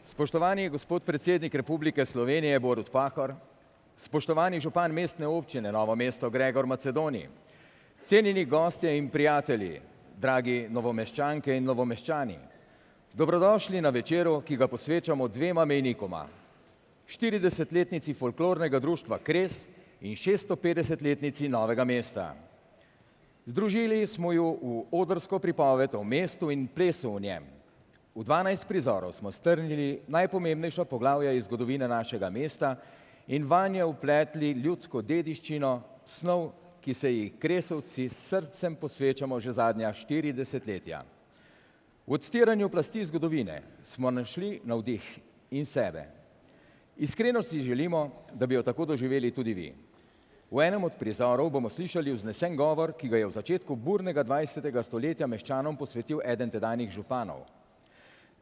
Spoštovani gospod predsednik Republike Slovenije Borut Pahor, spoštovani župan mestne občine Novo mesto Gregor Macedoni, cenjeni gostje in prijatelji, dragi novomeščanke in novomeščani, dobrodošli na večeru, ki ga posvečamo dvema mejnikoma, 40-letnici folklornega društva Kres in 650-letnici Novega mesta. Združili smo ju v odrsko pripoved o mestu in plesu v njem. V 12 prizorov smo strnili najpomembnejša poglavja iz zgodovine našega mesta in vanje vpletli ljudsko dediščino, snov, ki se ji Kresovci s srcem posvečamo že zadnja 40 letja. V odstiranju plasti zgodovine smo našli navdih in sebe. Iskreno si želimo, da bi jo tako doživeli tudi vi. V enem od prizorov bomo slišali vznesen govor, ki ga je v začetku burnega 20. stoletja meščanom posvetil eden tedanjih županov.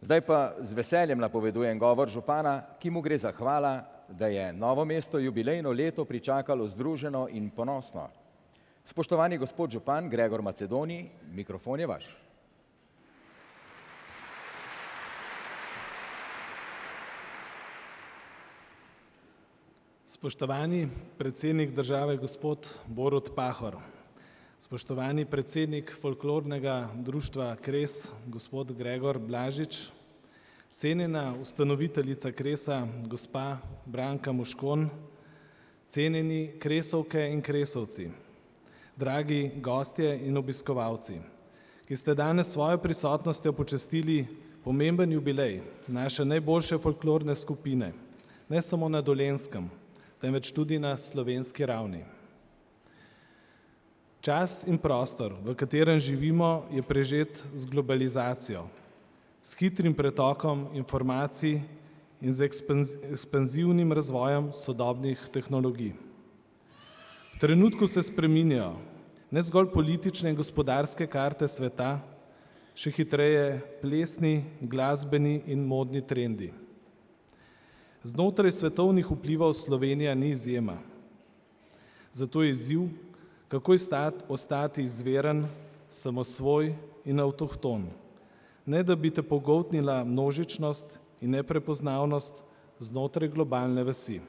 Zdaj pa z veseljem napovedujem govor župana, ki mu gre zahvala, da je Novo mesto jubilejno leto pričakalo združeno in ponosno. Spoštovani gospod župan Gregor Macedoni, mikrofon je vaš. Spoštovani predsednik države gospod Borut Pahor, spoštovani predsednik folklornega društva Kres gospod Gregor Blažič, cenjena ustanoviteljica Kresa gospa Branka Moškon, cenjeni Kresovke in Kresovci, dragi gostje in obiskovalci, ki ste danes svojo prisotnostjo počastili pomemben jubilej naše najboljše folklorne skupine, ne samo na Dolenjskem, temveč tudi na slovenski ravni. Čas in prostor, v katerem živimo, je prežet z globalizacijo, s hitrim pretokom informacij in z ekspanzivnim razvojem sodobnih tehnologij. V trenutku se spreminjajo ne zgolj politične in gospodarske karte sveta, še hitreje plesni, glasbeni in modni trendi. Znotraj svetovnih vplivov Slovenija ni izjema. Zato je izziv, kako ostati izveren, samosvoj in avtohton, ne da bi te pogoltnila množičnost in neprepoznavnost znotraj globalne vasi.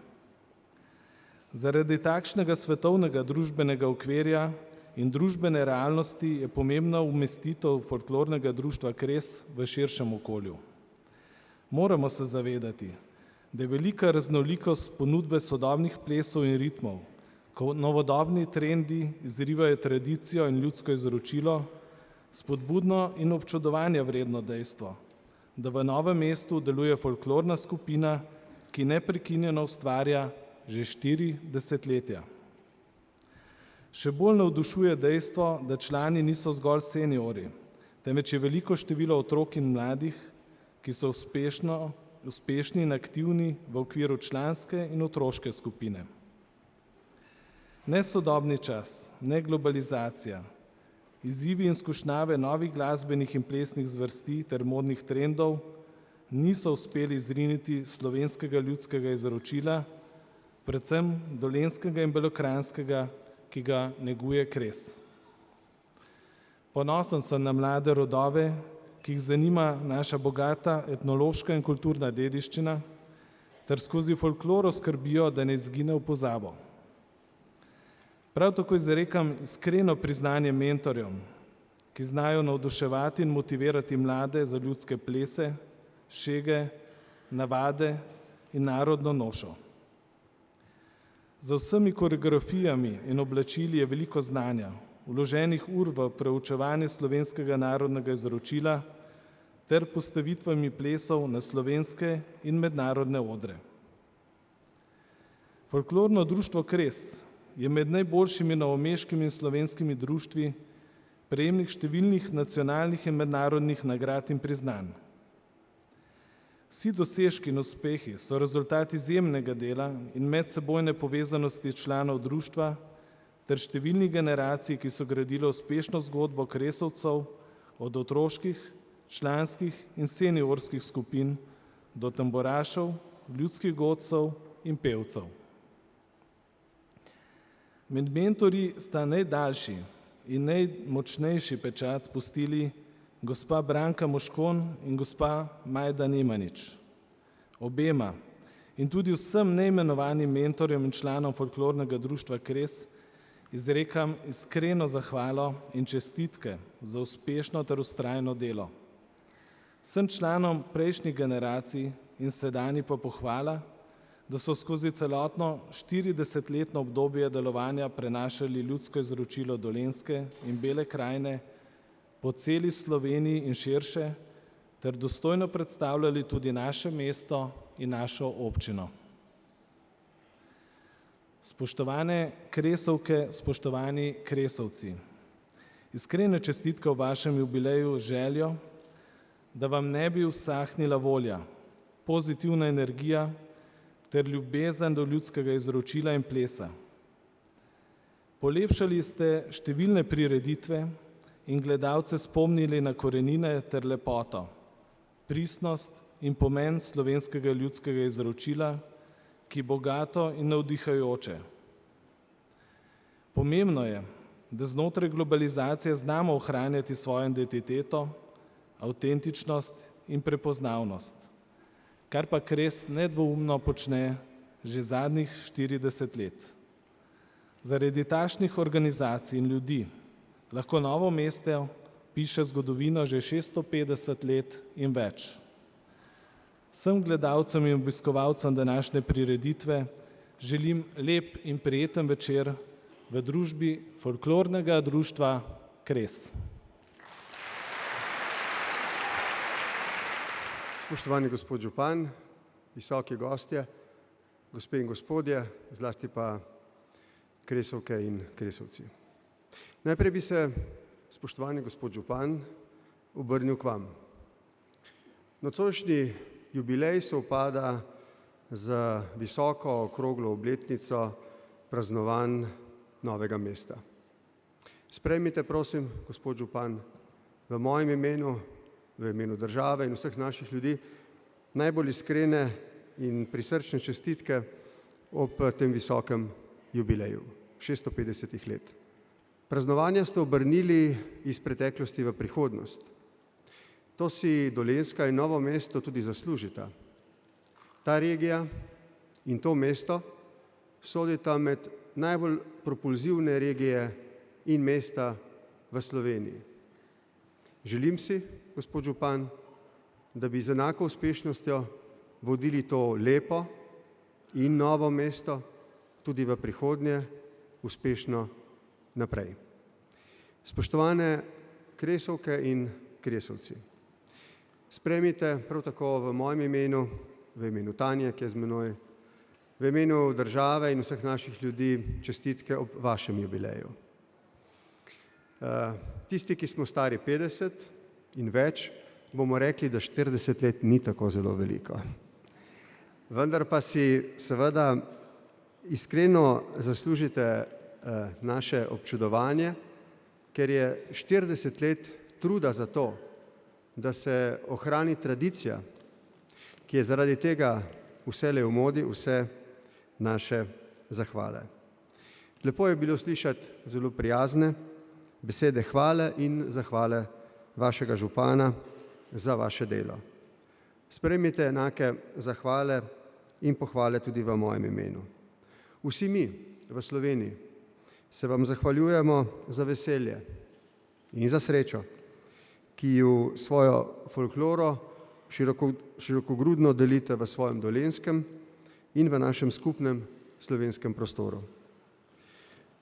Zaradi takšnega svetovnega družbenega okvirja in družbene realnosti je pomembna umestitev folklornega društva Kres v širšem okolju. Moramo se zavedati, da je velika raznolikost ponudbe sodobnih plesov in ritmov, ko novodobni trendi izrivajo tradicijo in ljudsko izročilo, spodbudno in občudovanja vredno dejstvo, da v Novem mestu deluje folklorna skupina, ki neprekinjeno ustvarja že 4 desetletja. Še bolj navdušuje dejstvo, da člani niso zgolj seniorji, temveč je veliko število otrok in mladih, ki so uspešni in aktivni v okviru članske in otroške skupine. Ne sodobni čas, ne globalizacija, izzivi in skušnjave novih glasbenih in plesnih zvrsti ter modnih trendov niso uspeli izriniti slovenskega ljudskega izročila, predvsem dolenjskega in belokranjskega, ki ga neguje Kres. Ponosen sem na mlade rodove, ki jih zanima naša bogata etnološka in kulturna dediščina, ter skozi folkloro skrbijo, da ne izgine v pozabo. Prav tako izrekam iskreno priznanje mentorjem, ki znajo navduševati in motivirati mlade za ljudske plese, šege, navade in narodno nošo. Za vsemi koreografijami in oblačili je veliko znanja, vloženih ur v preučevanje slovenskega narodnega izročila ter postavitvami plesov na slovenske in mednarodne odre. Folklorno društvo Kres je med najboljšimi novomeškimi in slovenskimi društvi prejemnik številnih nacionalnih in mednarodnih nagrad in priznanj. Vsi dosežki in uspehi so rezultat izjemnega dela in medsebojne povezanosti članov društva ter številnih generacij, ki so gradile uspešno zgodbo Kresovcev od otroških, članskih in seniorskih skupin do tamburašev, ljudskih godcev in pevcev. Med mentorji sta najdaljši in najmočnejši pečat pustili gospa Branka Moškon in gospa Majda Nemanič. Obema in tudi vsem neimenovanim mentorjem in članom folklornega društva Kres izrekam iskreno zahvalo in čestitke za uspešno ter vztrajno delo. Vsem članom prejšnjih generacij in sedanji pa pohvala, da so skozi celotno 40-letno obdobje delovanja prenašali ljudsko izročilo Dolenjske in Bele krajine po celi Sloveniji in širše, ter dostojno predstavljali tudi naše mesto in našo občino. Spoštovane Kresovke, spoštovani Kresovci, iskrene čestitke v vašem jubileju z željo, da vam ne bi usahnila volja, pozitivna energija ter ljubezen do ljudskega izročila in plesa. Polepšali ste številne prireditve in gledalce spomnili na korenine ter lepoto, pristnost in pomen slovenskega ljudskega izročila, ki bogato in navdihajoče. Pomembno je, da znotraj globalizacije znamo ohranjati svojo identiteto, avtentičnost in prepoznavnost, kar pa Kres nedvoumno počne že zadnjih 40 let. Zaradi takšnih organizacij in ljudi lahko Novo mesto piše zgodovino že 650 let in več. Vsem gledalcem in obiskovalcem današnje prireditve želim lep in prijeten večer v družbi folklornega društva Kres. Spoštovani gospod župan, visoki gostje, gospe in gospodje, zlasti pa Kresovke in Kresovci. Najprej bi se, spoštovani gospod župan, obrnil k vam. Nocojšnji jubilej sovpada z visoko okroglo obletnico praznovanj Novega mesta. Sprejmite, prosim, gospod župan, v mojem imenu, v imenu države in vseh naših ljudi, najbolj iskrene in prisrčne čestitke ob tem visokem jubileju, 650 let. Praznovanja ste obrnili iz preteklosti v prihodnost. To si Dolenjska in Novo mesto tudi zaslužita. Ta regija in to mesto sodita med najbolj propulzivne regije in mesta v Sloveniji. Želim si, gospod župan, da bi z enako uspešnostjo vodili to lepo in Novo mesto tudi v prihodnje uspešno naprej. Spoštovane Kresovke in Kresovci, sprejmite prav tako v mojem imenu, v imenu Tanje, ki je z menoj, v imenu države in vseh naših ljudi čestitke ob vašem jubileju. Tisti, ki smo stari 50 in več, bomo rekli, da 40 let ni tako zelo veliko. Vendar pa si seveda iskreno zaslužite naše občudovanje, ker je 40 let truda za to, da se ohrani tradicija, ki je zaradi tega vselej v modi, vse naše zahvale. Lepo je bilo slišati zelo prijazne besede hvale in zahvale vašega župana za vaše delo. Sprejmite enake zahvale in pohvale tudi v mojem imenu. Vsi mi v Sloveniji se vam zahvaljujemo za veselje in za srečo, ki ju svojo folkloro širokogrudno delite v svojem Dolenjskem in v našem skupnem slovenskem prostoru.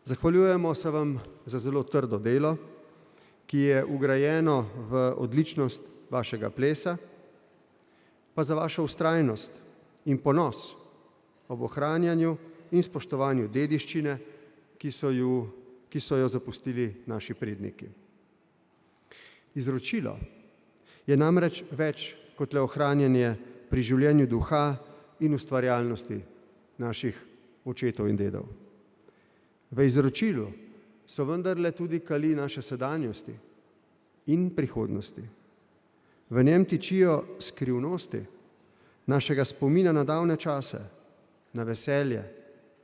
Zahvaljujemo se vam za zelo trdo delo, ki je ugrajeno v odličnost vašega plesa, pa za vašo vztrajnost in ponos ob ohranjanju in spoštovanju dediščine, ki so jo zapustili naši predniki. Izročilo je namreč več kot le ohranjanje pri življenju duha in ustvarjalnosti naših očetov in dedov. V izročilu so vendarle tudi kali naše sedanjosti in prihodnosti. V njem tičijo skrivnosti našega spomina na davne čase, na veselje,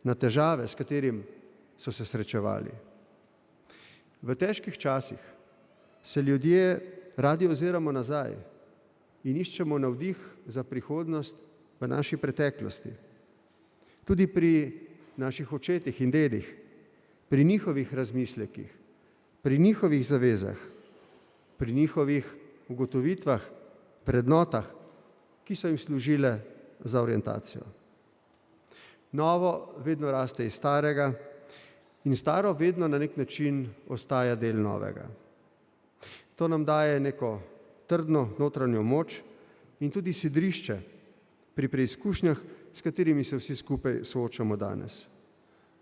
na težave, s katerim so se srečevali. V težkih časih se ljudje radi oziramo nazaj in iščemo navdih za prihodnost v naši preteklosti, tudi pri naših očetih in dedih, pri njihovih razmislekih, pri njihovih zavezah, pri njihovih ugotovitvah, vrednotah, ki so jim služile za orientacijo. Novo vedno raste iz starega in staro vedno na nek način ostaja del novega. To nam daje neko trdno notranjo moč in tudi sidrišče pri preizkušnjah, s katerimi se vsi skupaj soočamo danes.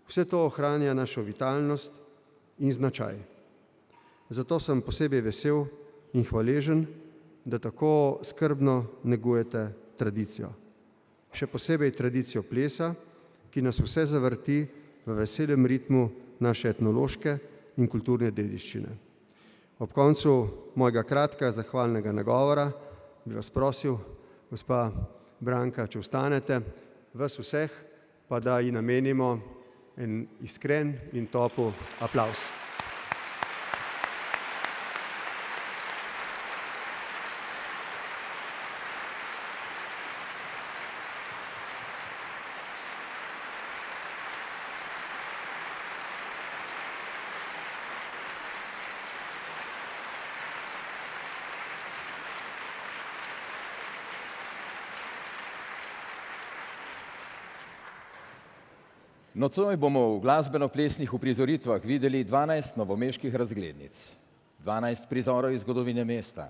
Vse to ohranja našo vitalnost in značaj. Zato sem posebej vesel in hvaležen, da tako skrbno negujete tradicijo. Še posebej tradicijo plesa, ki nas vse zavrti v veselem ritmu naše etnološke in kulturne dediščine. Ob koncu mojega kratkega zahvalnega nagovora bi vas prosil, gospa Branka, če vstanete, vas vseh, pa da ji namenimo en iskren in topel aplavz. Nocoj bomo v glasbeno-plesnih uprizoritvah videli 12 novomeških razglednic, 12 prizorov iz zgodovine mesta,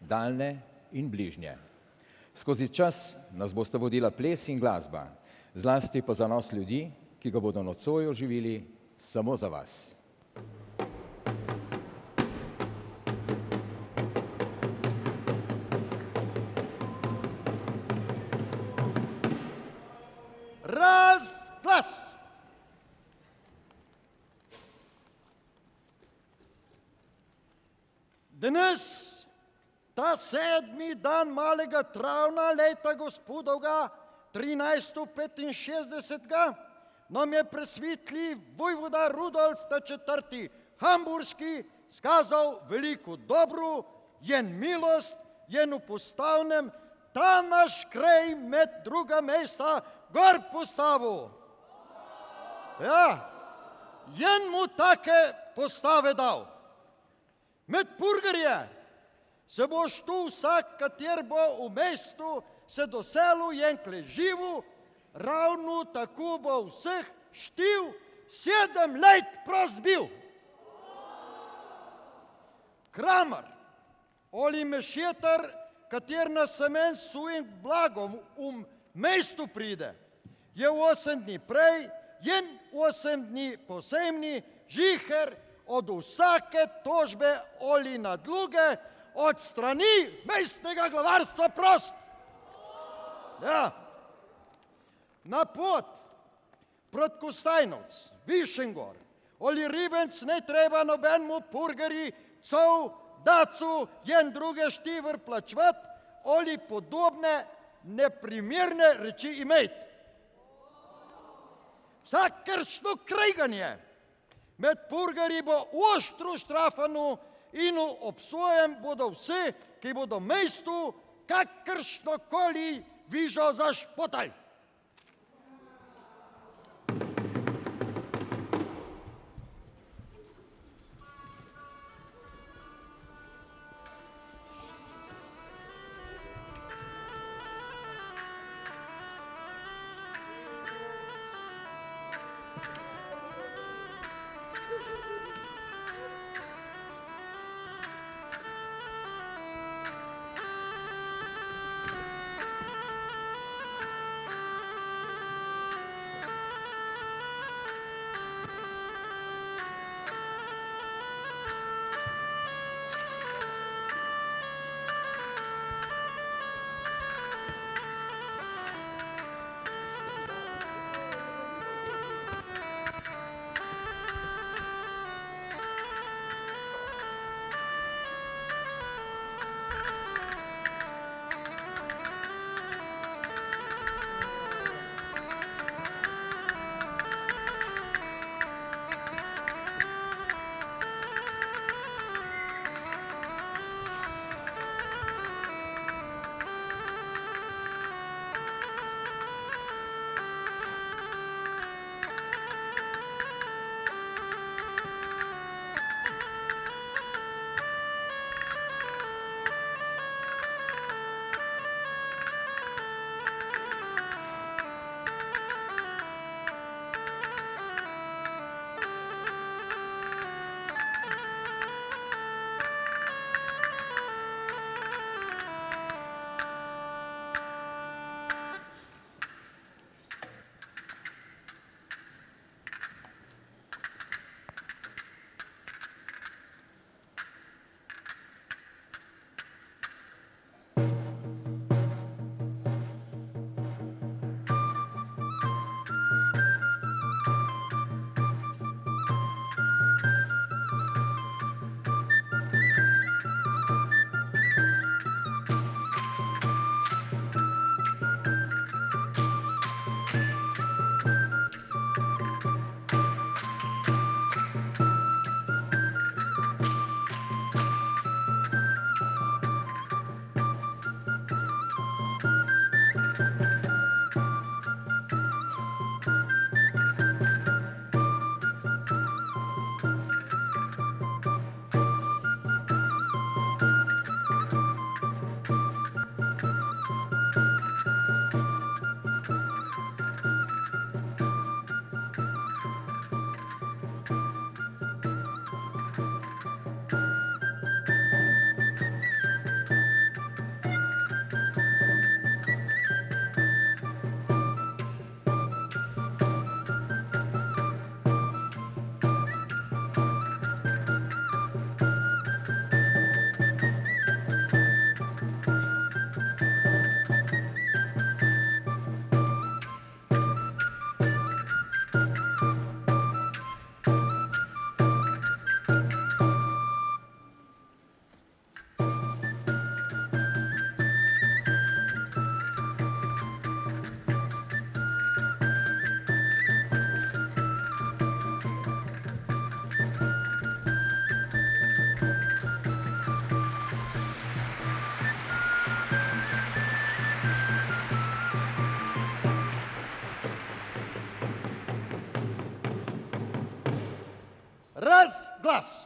daljne in bližnje. Skozi čas nas bosta vodila ples in glasba, zlasti pa zanos ljudi, ki ga bodo nocoj oživili samo za vas. Razglas! Danes, ta 7. dan malega travna leta gospodovga 1365, nam je presvetli vojvoda Rudolf IV. Hamburški skazal veliko dobro, jen milost, jen upostavnem, ta naš kraj med druga mesta gor postavil. Ja, jen mu take postave dal. Med purgarje se boš tu vsak, kater bo v mestu se doselu jenkle živu, ravno tako bo vseh štiv 7 let prost bil. Kramar, oli mešetar, kater na semen svojim blagom mestu pride, je 8 dni prej, jen 8 dni posebni, žiher od vsake tožbe ali nadluge od strani mestnega glavarstva prost. Ja. Na pot proti Kostajnovc, Višengor ali Ribenc ne treba nobenemu purgari, cov, dacu, jen druge štiver plačvat ali podobne neprimerne reči imeti. Vsakršno krajganje med purgari bo oštro štrafano in obsojen bodo vsi, ki bodo mestu kakršnokoli vižo zašpotali. glas.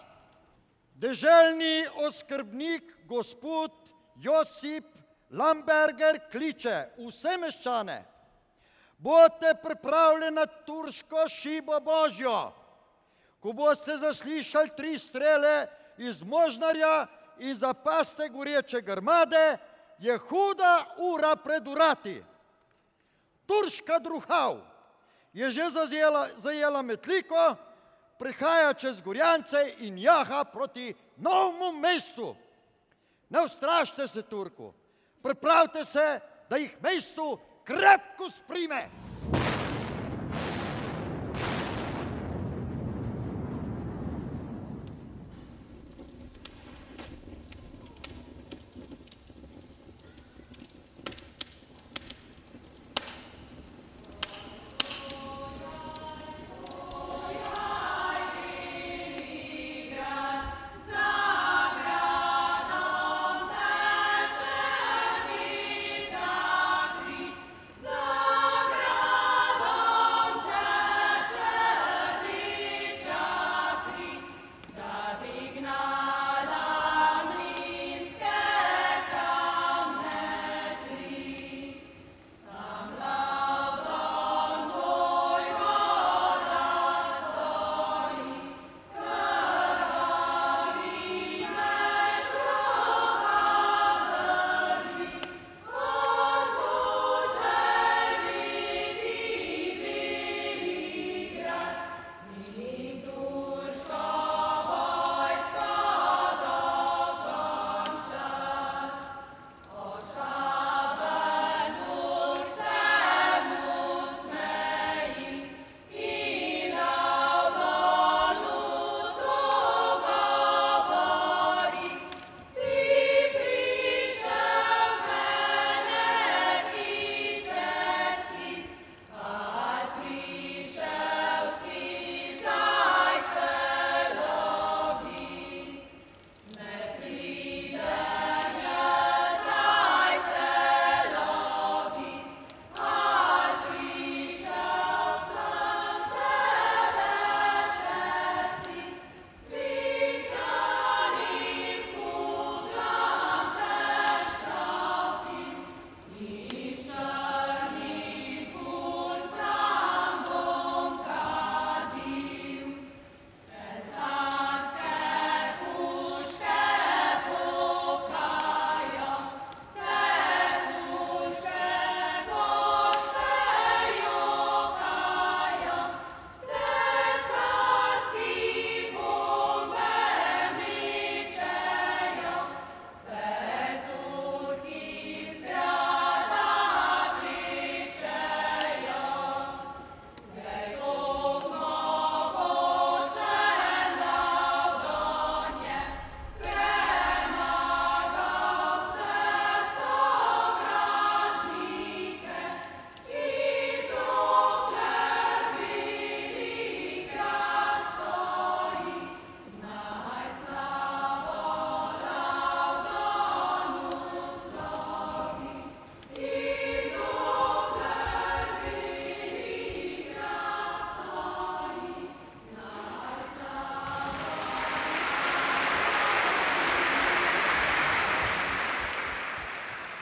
Deželni oskrbnik gospod Josip Lamberger kliče vse meščane, boste pripravljeni na turško šibo Božjo. Ko boste zaslišali 3 strele iz možnarja in zapaste goreče grmade, je huda ura pred urati. Turška druhav je že zajela Metliko, prihaja čez Gorjance in jaha proti Novemu mestu. Ne ustrašite se Turku, pripravite se, da jih mestu krepko sprime.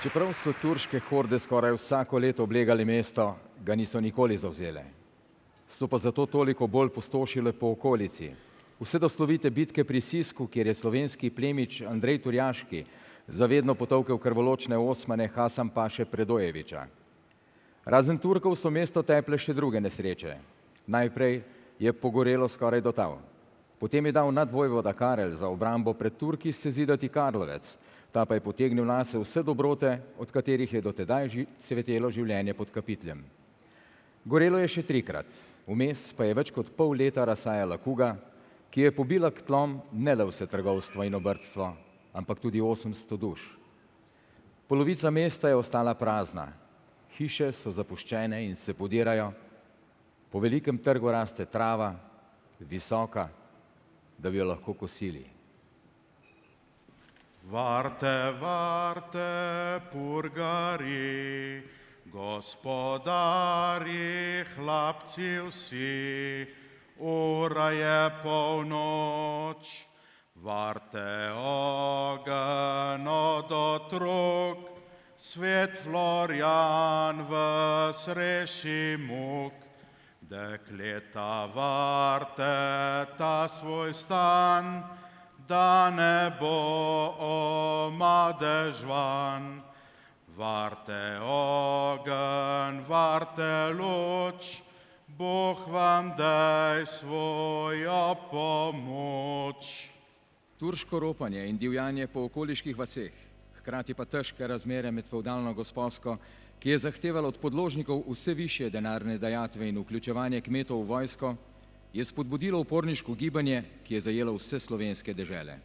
Čeprav so turške horde skoraj vsako leto oblegali mesto, ga niso nikoli zavzele. So pa zato toliko bolj pustošile po okolici. Vse do slovite bitke pri Sisku, kjer je slovenski plemič Andrej Turjaški zavedno potolkel krvoločne Osmane Hasan Paše Predojeviča. Razen Turkov so mesto teple še druge nesreče. Najprej je pogorelo skoraj do tal. Potem je dal nadvojvoda Karel za obrambo pred Turki sezidati Karlovec. Ta pa je potegnil nase vse dobrote, od katerih je do tedaj cvetelo življenje pod Kapitljem. Gorelo je še 3-krat, vmes pa je več kot pol leta razsajala kuga, ki je pobila k tlom ne le vse trgovstvo in obrtstvo, ampak tudi 800 duš. Polovica mesta je ostala prazna, hiše so zapuščene in se podirajo, po velikem trgu raste trava, visoka, da bi jo lahko kosili. Varte, varte, purgari, gospodari, hlapci vsi, ura je polnoč. Varte ogen od otrok, svet Florjan v sreši muk. Dekleta varte ta svoj stan, da ne bo omadežvan. Varte ogen, varte luč, Bog vam daj svojo pomoč. Turško ropanje in divjanje po okoliških vaseh, hkrati pa težke razmere med fevdalno gospodsko, ki je zahtevalo od podložnikov vse višje denarne dajatve in vključevanje kmetov v vojsko, je spodbudilo uporniško gibanje, ki je zajelo vse slovenske dežele.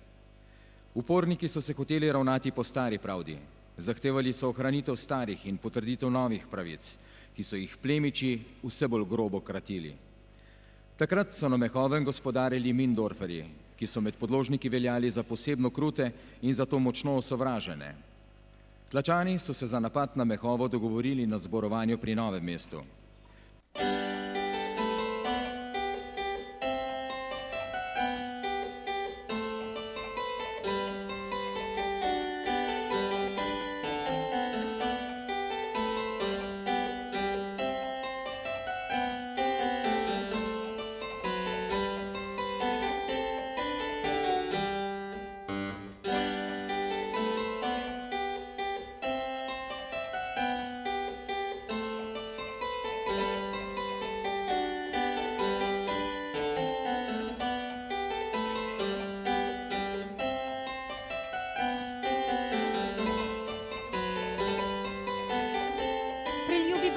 Uporniki so se hoteli ravnati po stari pravdi, zahtevali so ohranitev starih in potrditev novih pravic, ki so jih plemiči vse bolj grobo kratili. Takrat so na Mehovem gospodarili Mindorferji, ki so med podložniki veljali za posebno krute in zato močno osovražene. Tlačani so se za napad na Mehovo dogovorili na zborovanju pri Novem mestu.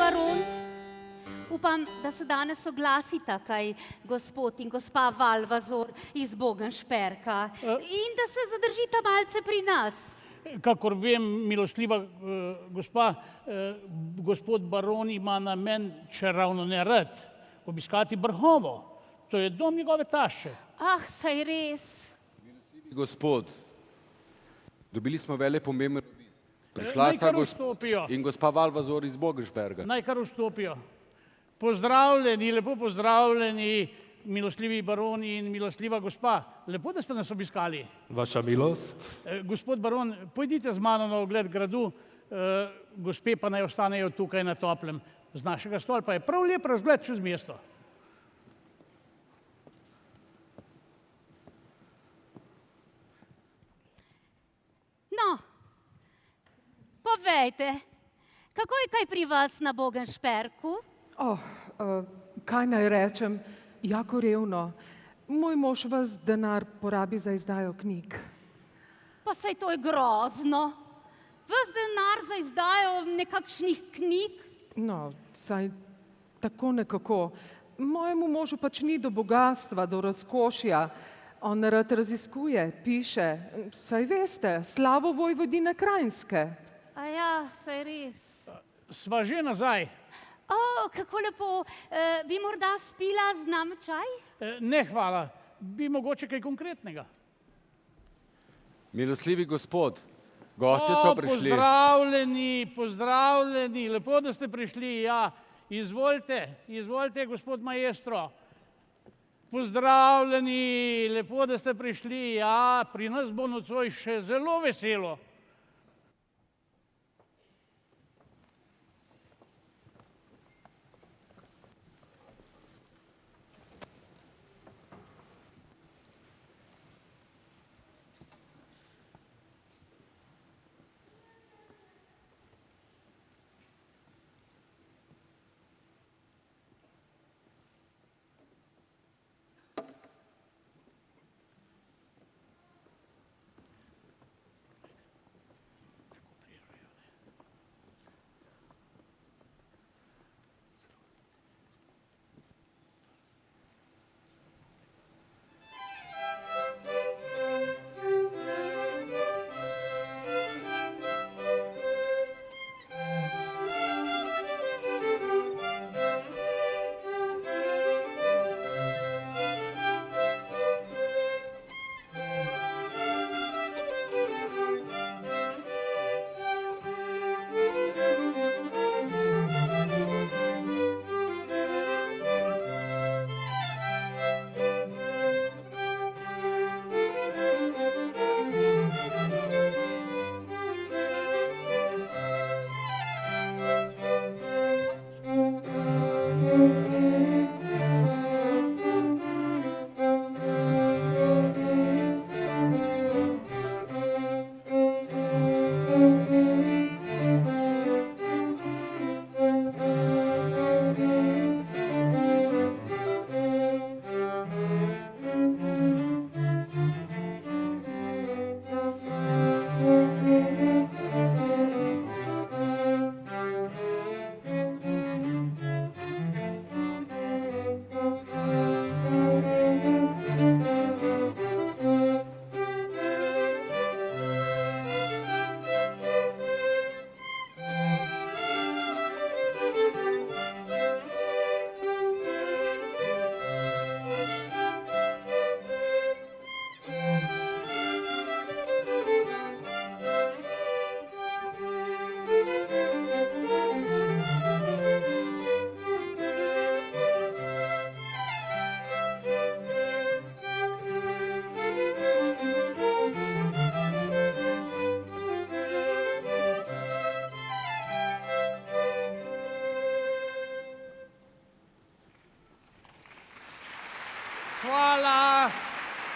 Baron, upam, da se danes soglasita kaj gospod in gospa Valvazor iz Bogenšperka in da se zadržita malce pri nas. Kakor vem, milostljiva gospa, gospod baron ima namen, če ravno ne rad, obiskati Brhovo. To je dom njegove tašče. Ah, saj res. Gospod, dobili smo velepomemben obisk. Prišla sta in gospa Valvazor iz Bogenšperga. Naj kar vstopijo. Pozdravljeni, lepo pozdravljeni, milostljivi baroni in milostljiva gospa. Lepo, da ste nas obiskali. Vaša milost. Gospod baron, pojdite z mano na ogled gradu, gospe pa naj ostanejo tukaj na toplem. Z našega stolpa je prav lep razgled čez mesto. No, povejte, kako je kaj pri vas na Bogenšperku? Kaj naj rečem, jako revno. Moj mož ves denar porabi za izdajo knjig. Pa saj to je grozno. Ves denar za izdajo nekakšnih knjig? No, saj tako nekako. Mojemu možu pač ni do bogatstva, do razkošja. On rad raziskuje, piše, saj veste, slavo vojvodine Krajinske. A ja, saj res. Sva že nazaj. Kako lepo. Bi morda spila z nami čaj? Ne, hvala. Bi mogoče kaj konkretnega. Milostljivi gospod, gostje so prišli. Pozdravljeni, pozdravljeni, lepo, da ste prišli. Ja, izvolite, gospod maestro. Pozdravljeni, lepo, da ste prišli. Ja, pri nas bo nocoj še zelo veselo.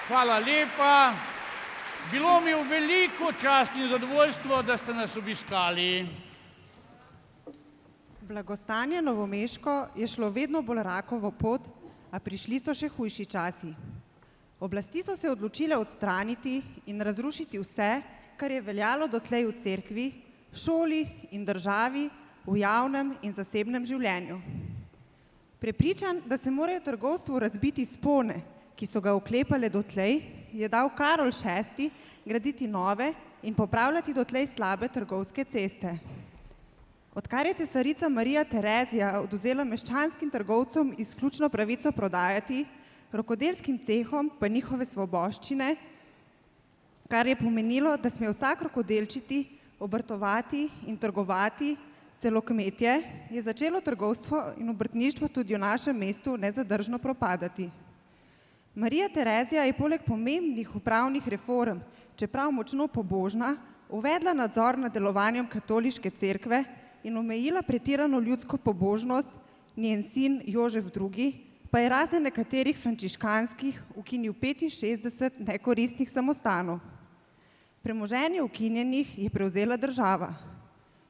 Hvala lepa. Bilo mi v veliko čast in zadovoljstvo, da ste nas obiskali. Blagostanje novomeško je šlo vedno bolj rakovo pot, a prišli so še hujši časi. Oblasti so se odločile odstraniti in razrušiti vse, kar je veljalo dotlej v cerkvi, šoli in državi, v javnem in zasebnem življenju. Prepričan, da se morajo trgovstvu razbiti spone, ki so ga oklepale dotlej, je dal Karol VI. Graditi nove in popravljati dotlej slabe trgovske ceste. Odkar je cesarica Marija Terezija odvzela meščanskim trgovcem izključno pravico prodajati, rokodelskim cehom pa njihove svoboščine, kar je pomenilo, da sme vsak rokodelčiti, obrtovati in trgovati, celo kmetje, je začelo trgovstvo in obrtništvo tudi v našem mestu nezadržno propadati. Marija Terezija je poleg pomembnih upravnih reform, čeprav močno pobožna, uvedla nadzor nad delovanjem katoliške cerkve in omejila pretirano ljudsko pobožnost, njen sin Jožef II. Pa je razen nekaterih frančiškanskih ukinil 65 nekoristnih samostanov. Premoženje ukinjenih je prevzela država.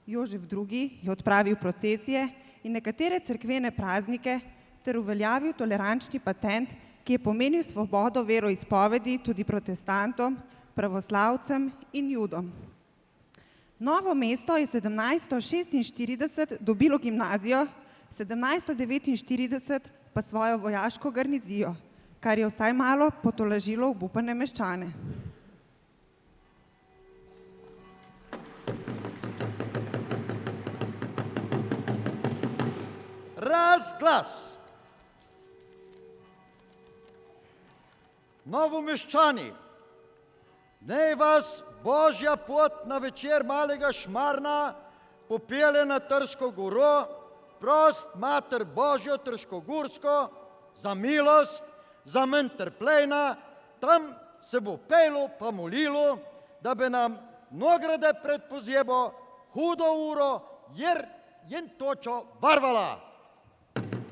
Jožef II. Je odpravil procesije in nekatere cerkvene praznike ter uveljavil tolerančni patent, ki je pomenil svobodo veroizpovedi tudi protestantom, pravoslavcem in judom. Novo mesto je 1746 dobilo gimnazijo, 1749 pa svojo vojaško garnizijo, kar je vsaj malo potolažilo obupane meščane. Razglas. Novomeščani, naj vas Božja pot na večer malega Šmarna popelje na Trško goro, prost Mater Božjo Trškogursko za milost, za manj trpljenja, tam se bo pelo pa molilo, da bi nam nograde pred pozjebo hudo uro, jer jen točo varvala. Maria,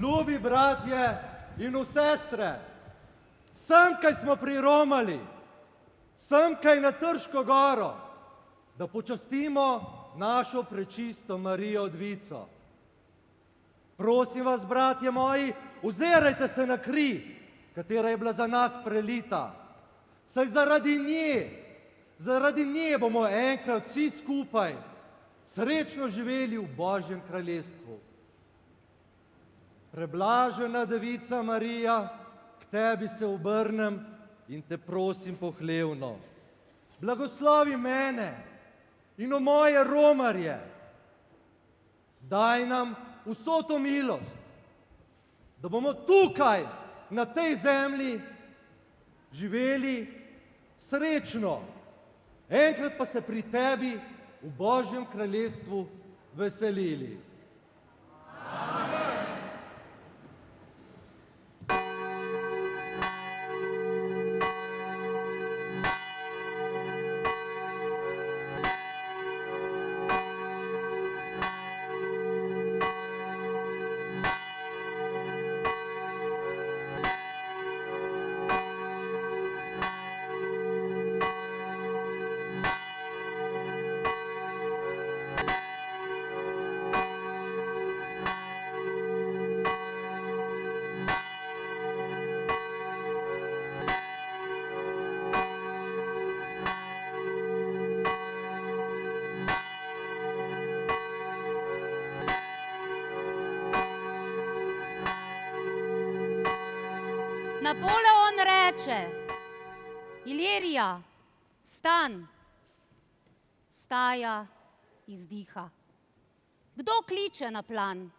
ljubi bratje in sestre, sem, kaj smo priromali, sem, kaj na Trško goro, da počastimo našo prečisto Marijo Dvico. Prosim vas, bratje moji, ozirajte se na kri, katera je bila za nas prelita. Saj zaradi nje bomo enkrat vsi skupaj srečno živeli v Božjem kraljestvu. Preblažena Devica Marija, k tebi se obrnem in te prosim pohlevno. Blagoslovi mene in moje romarje. Daj nam vso to milost, da bomo tukaj, na tej zemlji, živeli srečno. Enkrat pa se pri tebi v Božjem kraljestvu veselili. Napoleon reče, Ilirija, vstan, staja, izdiha. Kdo kliče na plan?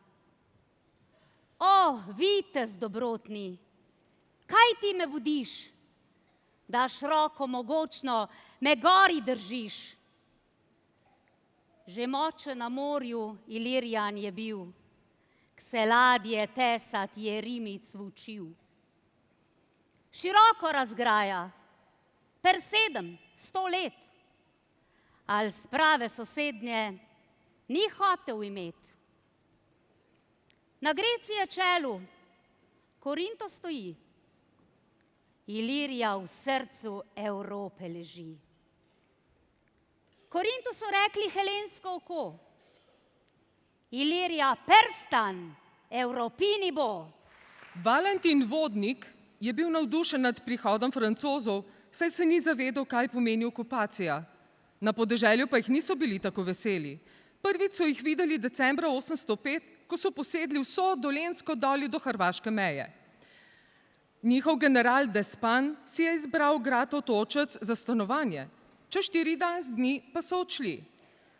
O, vitez dobrotni, kaj ti me budiš? Da široko, mogočno me gori držiš. Že moče na morju Ilirijan je bil, k se ladje tesat je Rimic vučil. Široko razgraja, per 700 let, ali sprave sosednje ni hotel imeti. Na Grecije čelu Korinto stoji, Ilirija v srcu Evrope leži. Korintu so rekli helensko oko, Ilirija prstan, Evropini bo. Valentin Vodnik je bil navdušen nad prihodom Francozov, saj se ni zavedal, kaj pomeni okupacija. Na podeželju pa jih niso bili tako veseli. Prvič so jih videli decembra 805, ko so posedli vso Dolenjsko dolje do hrvaške meje. Njihov general Despan si je izbral grad Otočec za stanovanje. Čez 14 dni pa so odšli.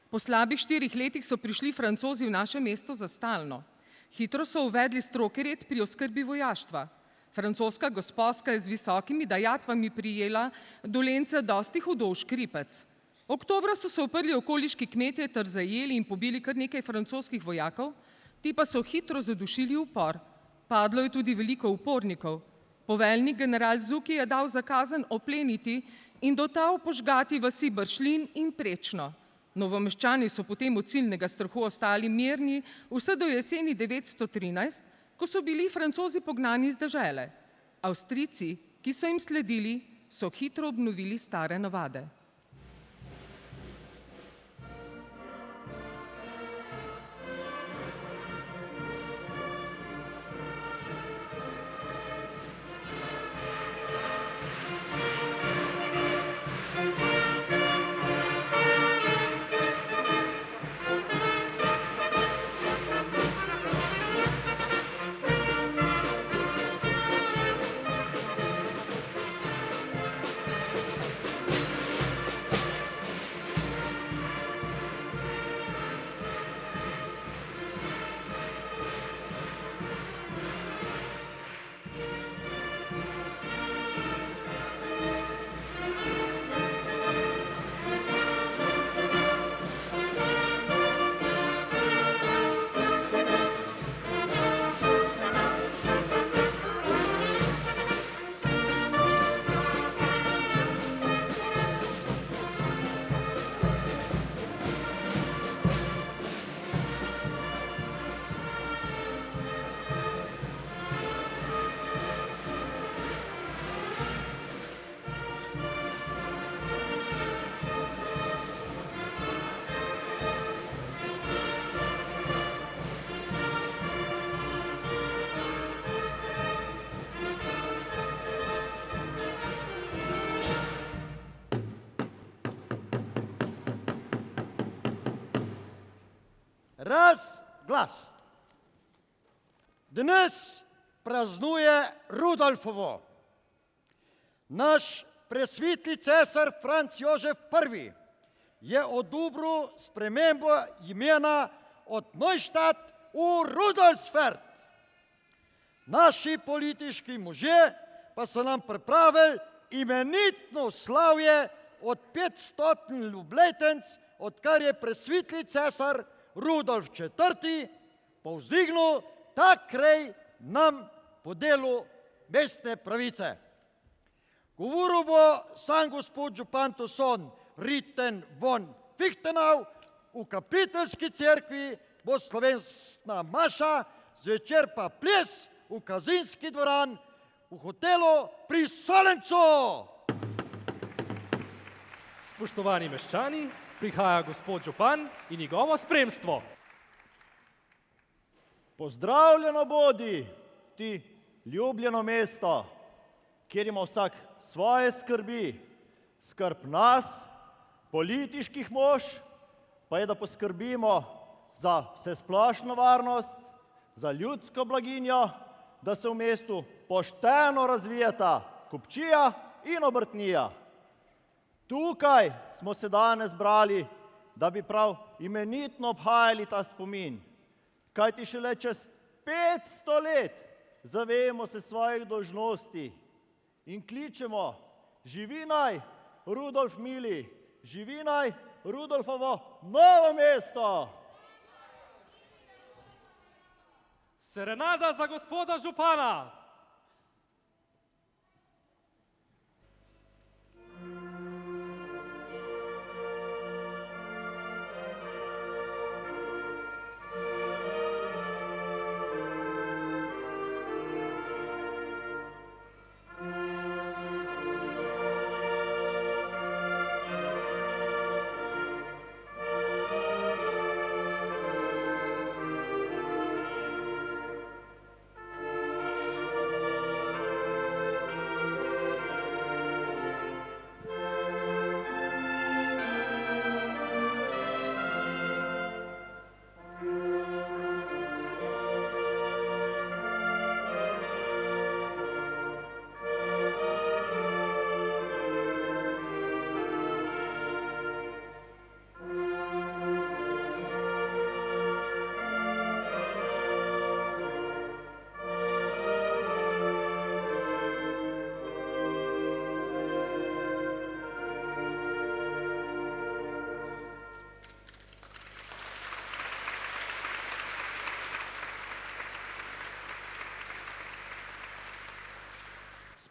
Po slabih 4 letih so prišli Francozi v naše mesto za stalno. Hitro so uvedli strogi red pri oskrbi vojaštva. Francoska gosposka je z visokimi dajatvami prijela Dolence dosti hudo v škripec. Oktobra so se uprli okoliški kmetje ter zajeli in pobili kar nekaj francoskih vojakov, ti pa so hitro zadušili upor. Padlo je tudi veliko upornikov. Poveljnik general Zuki je dal zakazan opleniti in dotal požgati vasi Bršljin in Prečno. Novomeščani so potem od ciljnega strahu ostali mirni vse do jeseni 913, ko so bili Francozi pognani iz dežele. Avstrijci, ki so jim sledili, so hitro obnovili stare navade. Glas. Danes praznuje Rudolfovo. Naš presvetli cesar Franc Jožef I je odobril spremembo imena od Neustadt v Rudolfsfeld. Naši politički možje pa so nam pripravili imenitno slavje od 500 obletnic, odkar je presvetli cesar Rudolf IV. Povzdignil ta kraj nam podelil mestne pravice. Govoril bo sam gospod župan Toson Ritten von Fichtenau, v kapiteljski cerkvi bo slovesna maša, zvečer pa ples v Kazinski dvoran v hotelu pri Solencu. Spoštovani meščani, prihaja gospod župan in njegovo spremstvo. Pozdravljeno bodi ti ljubljeno mesto, kjer ima vsak svoje skrbi. Skrb nas, politiških mož, pa je, da poskrbimo za vsesplošno varnost, za ljudsko blaginjo, da se v mestu pošteno razvijata kupčija in obrtnija. Tukaj smo se danes zbrali, da bi prav imenitno obhajali ta spomin, kajti šele čez 500 let zavemo se svojih dolžnosti in kličemo: živi naj Rudolf Mili, živi naj Rudolfovo Novo mesto. Serenada za gospoda župana.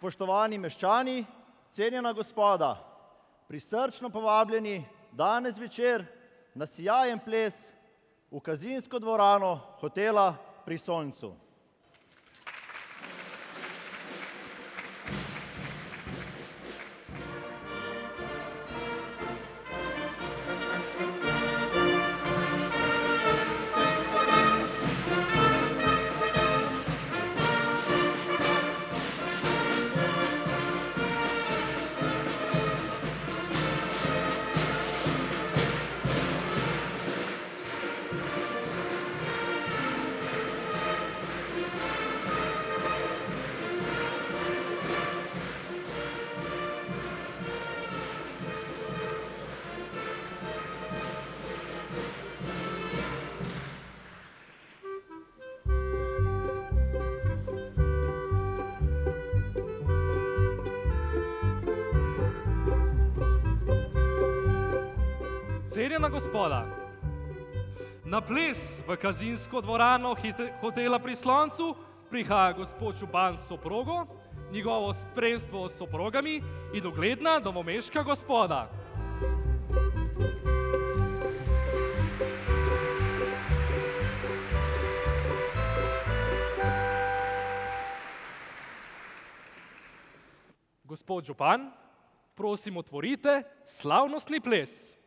Spoštovani meščani, cenjena gospoda, prisrčno povabljeni danes večer na sijajen ples v Kazinsko dvorano hotela pri Soncu. Cenjena gospoda, na ples v Kazinsko dvorano hotela pri Sloncu prihaja gospod župan s soprogo, njegovo spremstvo s soprogami in ugledna novomeška gospoda. Gospod župan, prosim otvorite slavnostni ples.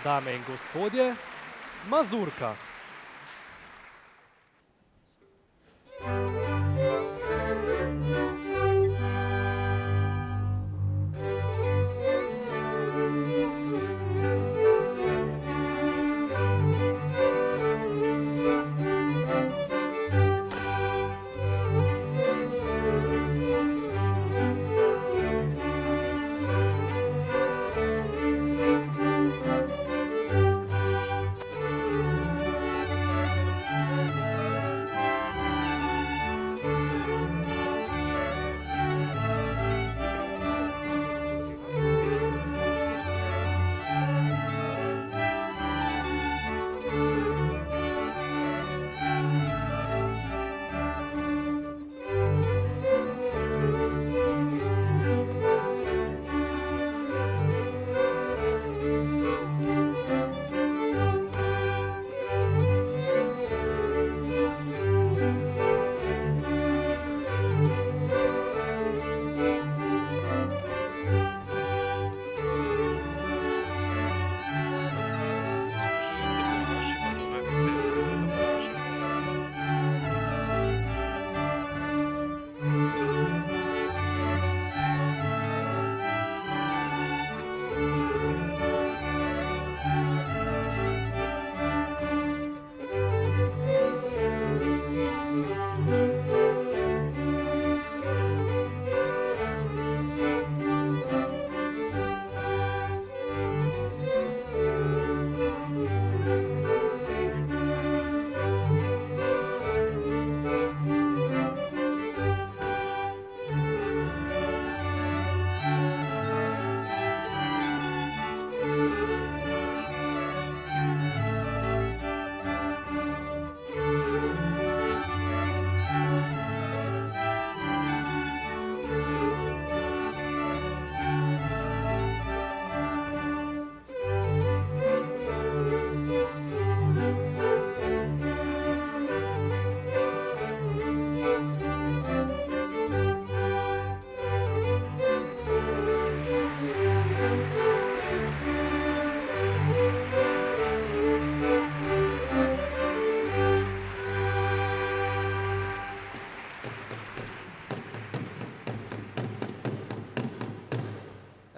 dame in gospodje, mazurka.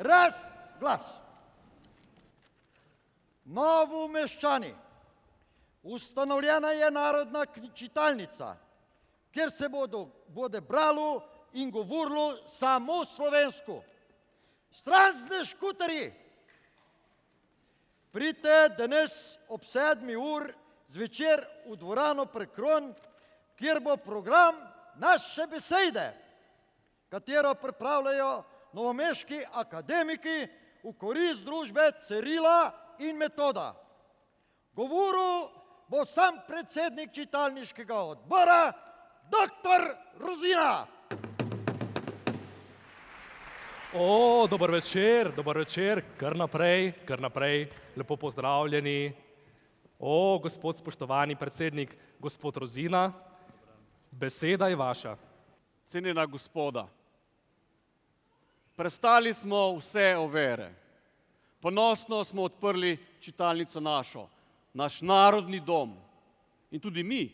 Raz, glas. Novomeščani, ustanovljena je narodna čitalnica, kjer se bude bralo in govorilo samo slovensko. Stranzne škuterji, pridite danes ob 7 ur zvečer v dvorano Prekron, kjer bo program Naše besede, katero pripravljajo novomeški akademiki v korist družbe Cirila in Metoda. Govoril bo sam predsednik čitalniškega odbora, dr. Rozina. O, dober večer, kar naprej, lepo pozdravljeni. O, gospod spoštovani predsednik, gospod Rozina, beseda je vaša. Cenjena gospoda, prestali smo vse ovire. Ponosno smo odprli čitalnico našo, naš narodni dom. In tudi mi,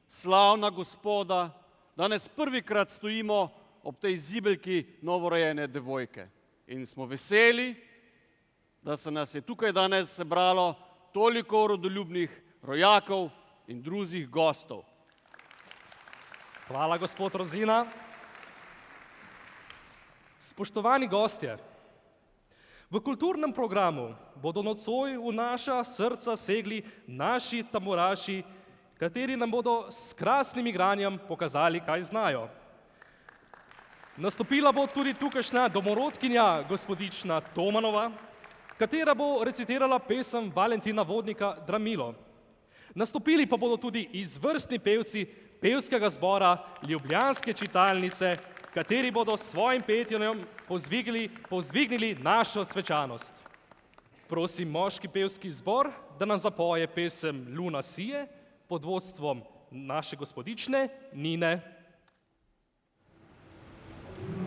slavna gospoda, danes prvikrat stojimo ob tej zibelki novorojene devojke. In smo veseli, da se nas je tukaj danes sebralo toliko rodoljubnih rojakov in drugih gostov. Hvala, gospod Rozina. Spoštovani gostje, v kulturnem programu bodo nocoj v naša srca segli naši tamburaši, kateri nam bodo s krasnim igranjem pokazali, kaj znajo. Nastopila bo tudi tukajšnja domorodkinja, gospodična Tomanova, katera bo recitirala pesem Valentina Vodnika Dramilo. Nastopili pa bodo tudi izvrstni pevci pevskega zbora Ljubljanske čitalnice, kateri bodo s svojim petjem povzdignili našo svečanost. Prosim moški pevski zbor, da nam zapoje pesem Luna sije pod vodstvom naše gospodične Nine.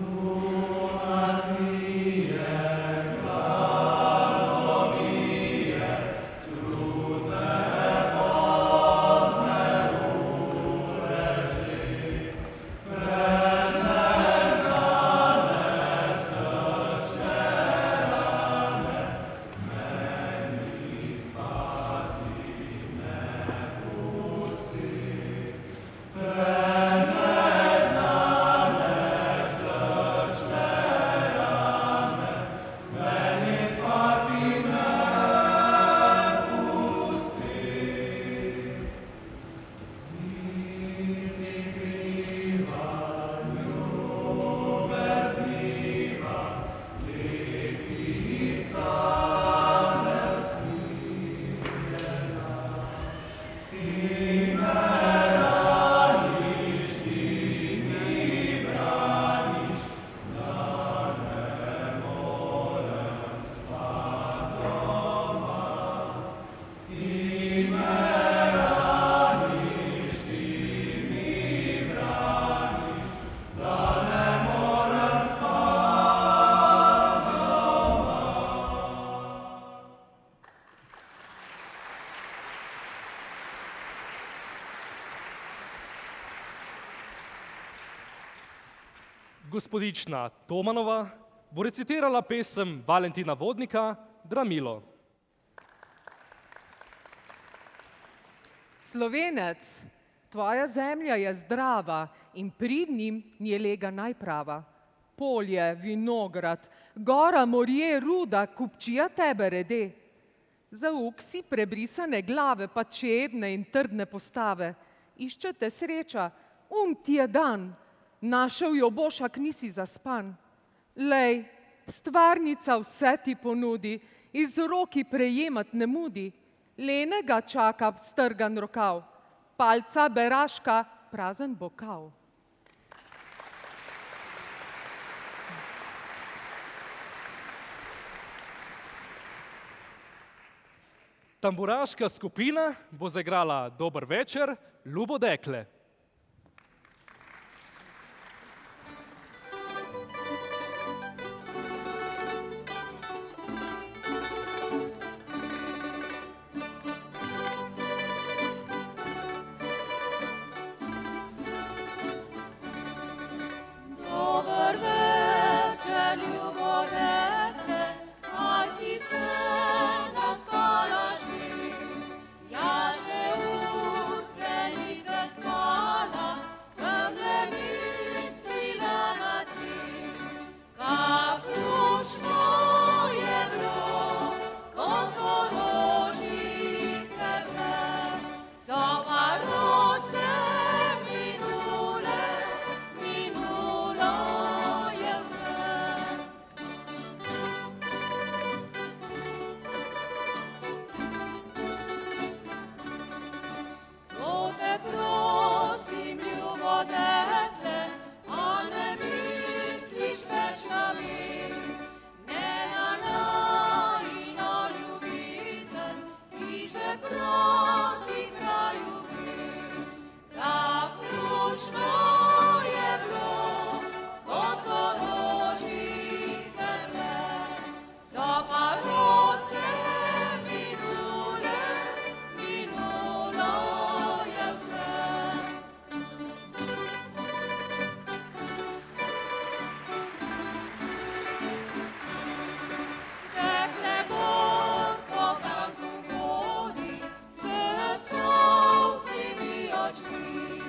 Luna sije, blago bije, gospodična Tomanova bo recitirala pesem Valentina Vodnika Dramilo. Slovenec, tvoja zemlja je zdrava in prid njim nje lega najprava. Polje, vinograd, gora, morje, ruda, kupčija tebe rede. Za uk si prebrisane glave, pa čedne in trdne postave. Iščete sreča, ti je dan, našel jo boš, ak nisi zaspan. Lej, stvarnica vse ti ponudi, iz roki prejemat ne mudi. Lenega čaka strgan rokav, palca beraška, prazen bokav. Tamburaška skupina bo zaigrala Dober večer, ljubo dekle. Dober večer, ljubo dekle, azi se naspala že. Ja še urce nisem spala, sem le mislila na ti. Kak lušno je bilo, ko so rožice bile, so pa roze minule, minulo je vse. To te prosim, ljubo dekle, a ne misliš več na mir, ne na najino ljubizen, ki že proti kraju gre. Kak lušno je bilo, ko so rožice bile, so pa roze minule, minulo je vse. Dekle gor po ganku hodi, s solzimi očmi,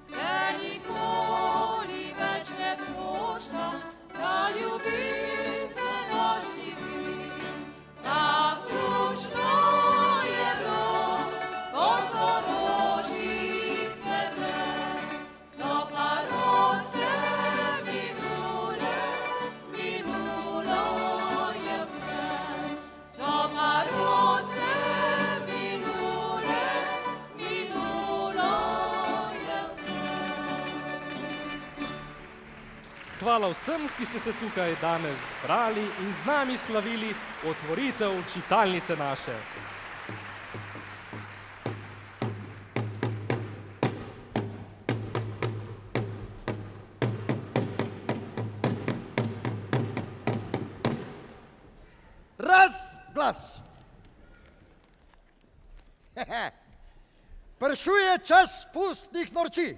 se nikoli več ne prošta, da ljubezen oživi. Kak lušno je bilo, ko so rožice bile, so pa roze minule, minulo je vse. So pa roze minule, minulo je vse. Hvala vsem, ki ste se tukaj danes zbrali in z nami slavili otvoritev čitalnice naše. Razglas. Pršuje čas pustnih norči.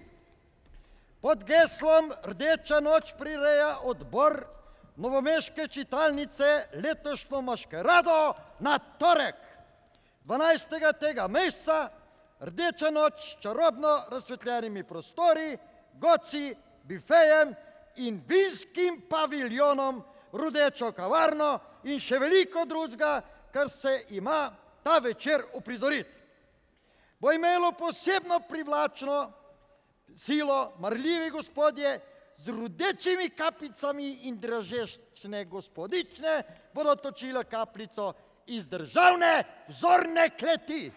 Pod geslom Rdeča noč prireja odbor novomeške čitalnice letošnjo maškerado na torek, 12. tega meseca, Rdeča noč s čarobno razsvetljenimi prostori, goci, bifejem in vinskim paviljonom, Rudečo kavarno in še veliko drugega, kar se ima ta večer uprizoriti. Bo imelo posebno privlačno silo marljivi gospodje z rudečimi kapicami in dražeščne gospodične bodo točile kapljico iz državne vzorne kleti.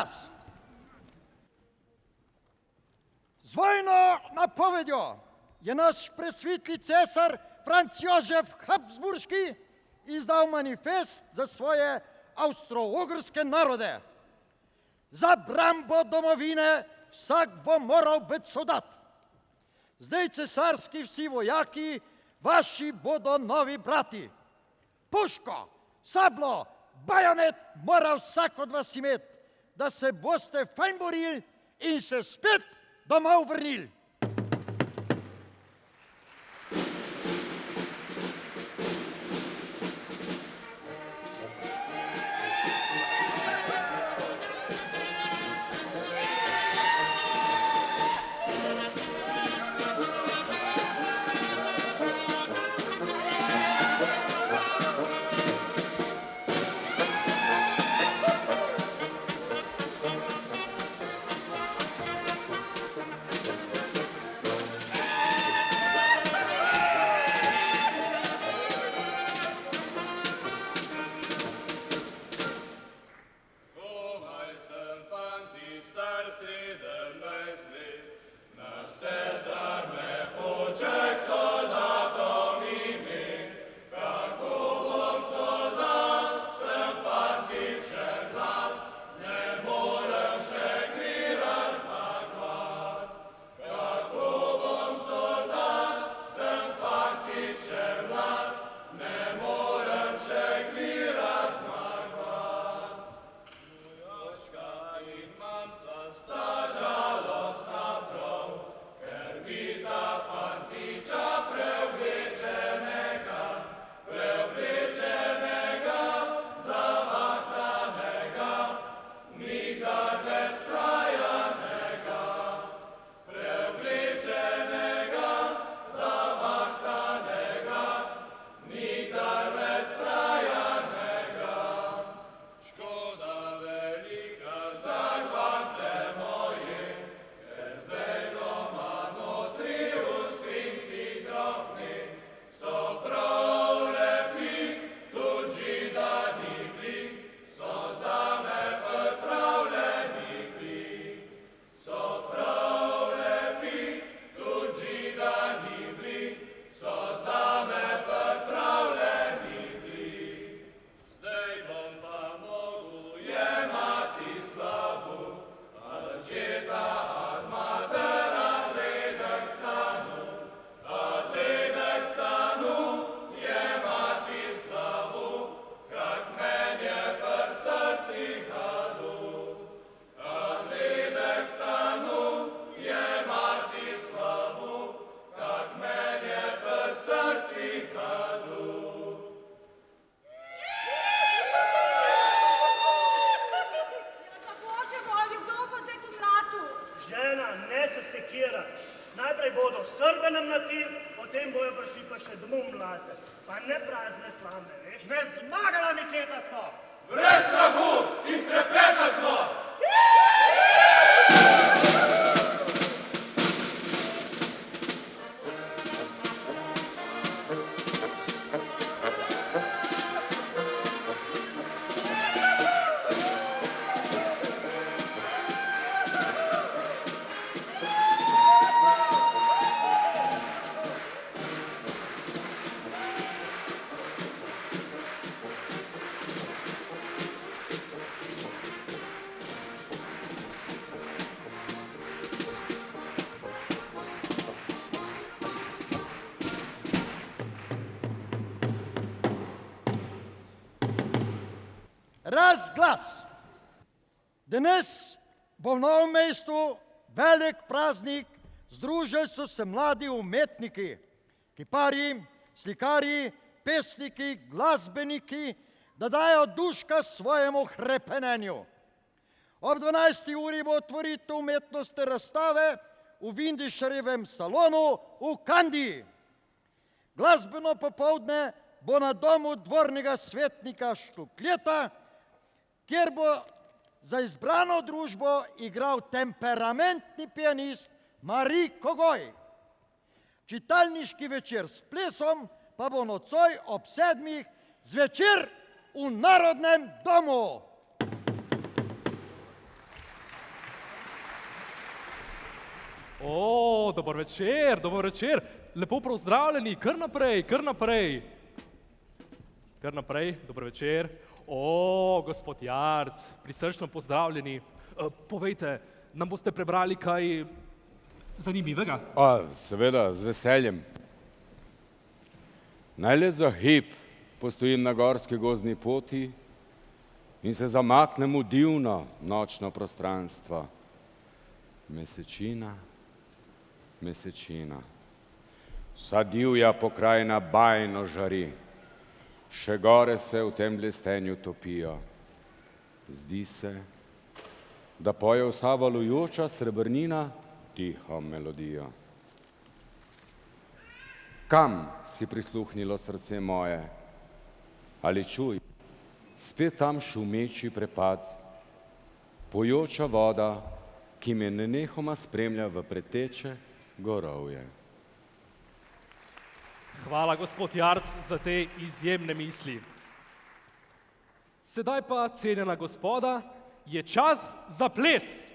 glas! Z vojno napovedjo je naš presvetli cesar Franc Jožef Habsburški izdal manifest za svoje avstro-ogrske narode. Za brambo domovine vsak bo moral biti soldat. Zdaj cesarski vsi vojaki, vaši bodo novi brati. Puško, sablo, bajonet mora vsak od vas imeti, da se boste fajn borili in se spet domov vrnili. Najprej bodo Srbe nam natili, potem bojo prišli pa še domov mlade. Pa ne prazne slame, veš? Ne zmagala mičeta smo! Brez strahu in trepeta smo! Razglas. Danes bo v Novem mestu velik praznik, združili so se mladi umetniki, kiparji, slikarji, pesniki, glasbeniki, da dajo duška svojemu hrepenenju. Ob 12. uri bo otvoritev umetnostne razstave v Vindišarjevem salonu v Kandiji. Glasbeno popoldne bo na domu dvornega svetnika Štukljeta, kjer bo za izbrano družbo igral temperamentni pianist Marij Kogoj. Čitalniški večer s plesom pa bo nocoj ob 7. zvečer v Narodnem domu. O, dober večer, dober večer. Lepo pozdravljeni, kar naprej, kar naprej. Kar naprej, dober večer. O, gospod Jarc, prisrčno pozdravljeni. Povejte, nam boste prebrali kaj zanimivega? Seveda, z veseljem. Naj le za hip postojim na gorski gozdni poti in se zamaknem v divno nočno prostranstvo. Mesečina, mesečina, vsa divja pokrajina bajno žari, še gore se v tem blestenju topijo. Zdi se, da poje vsa valujoča srebrnina tiho melodijo. Kam si prisluhnilo srce moje? Ali čuj, spet tam šumeči prepad, pojoča voda, ki me nenehoma spremlja v preteče gorovje. Hvala, gospod Jarc, za te izjemne misli. Sedaj pa, cenjena gospoda, je čas za ples.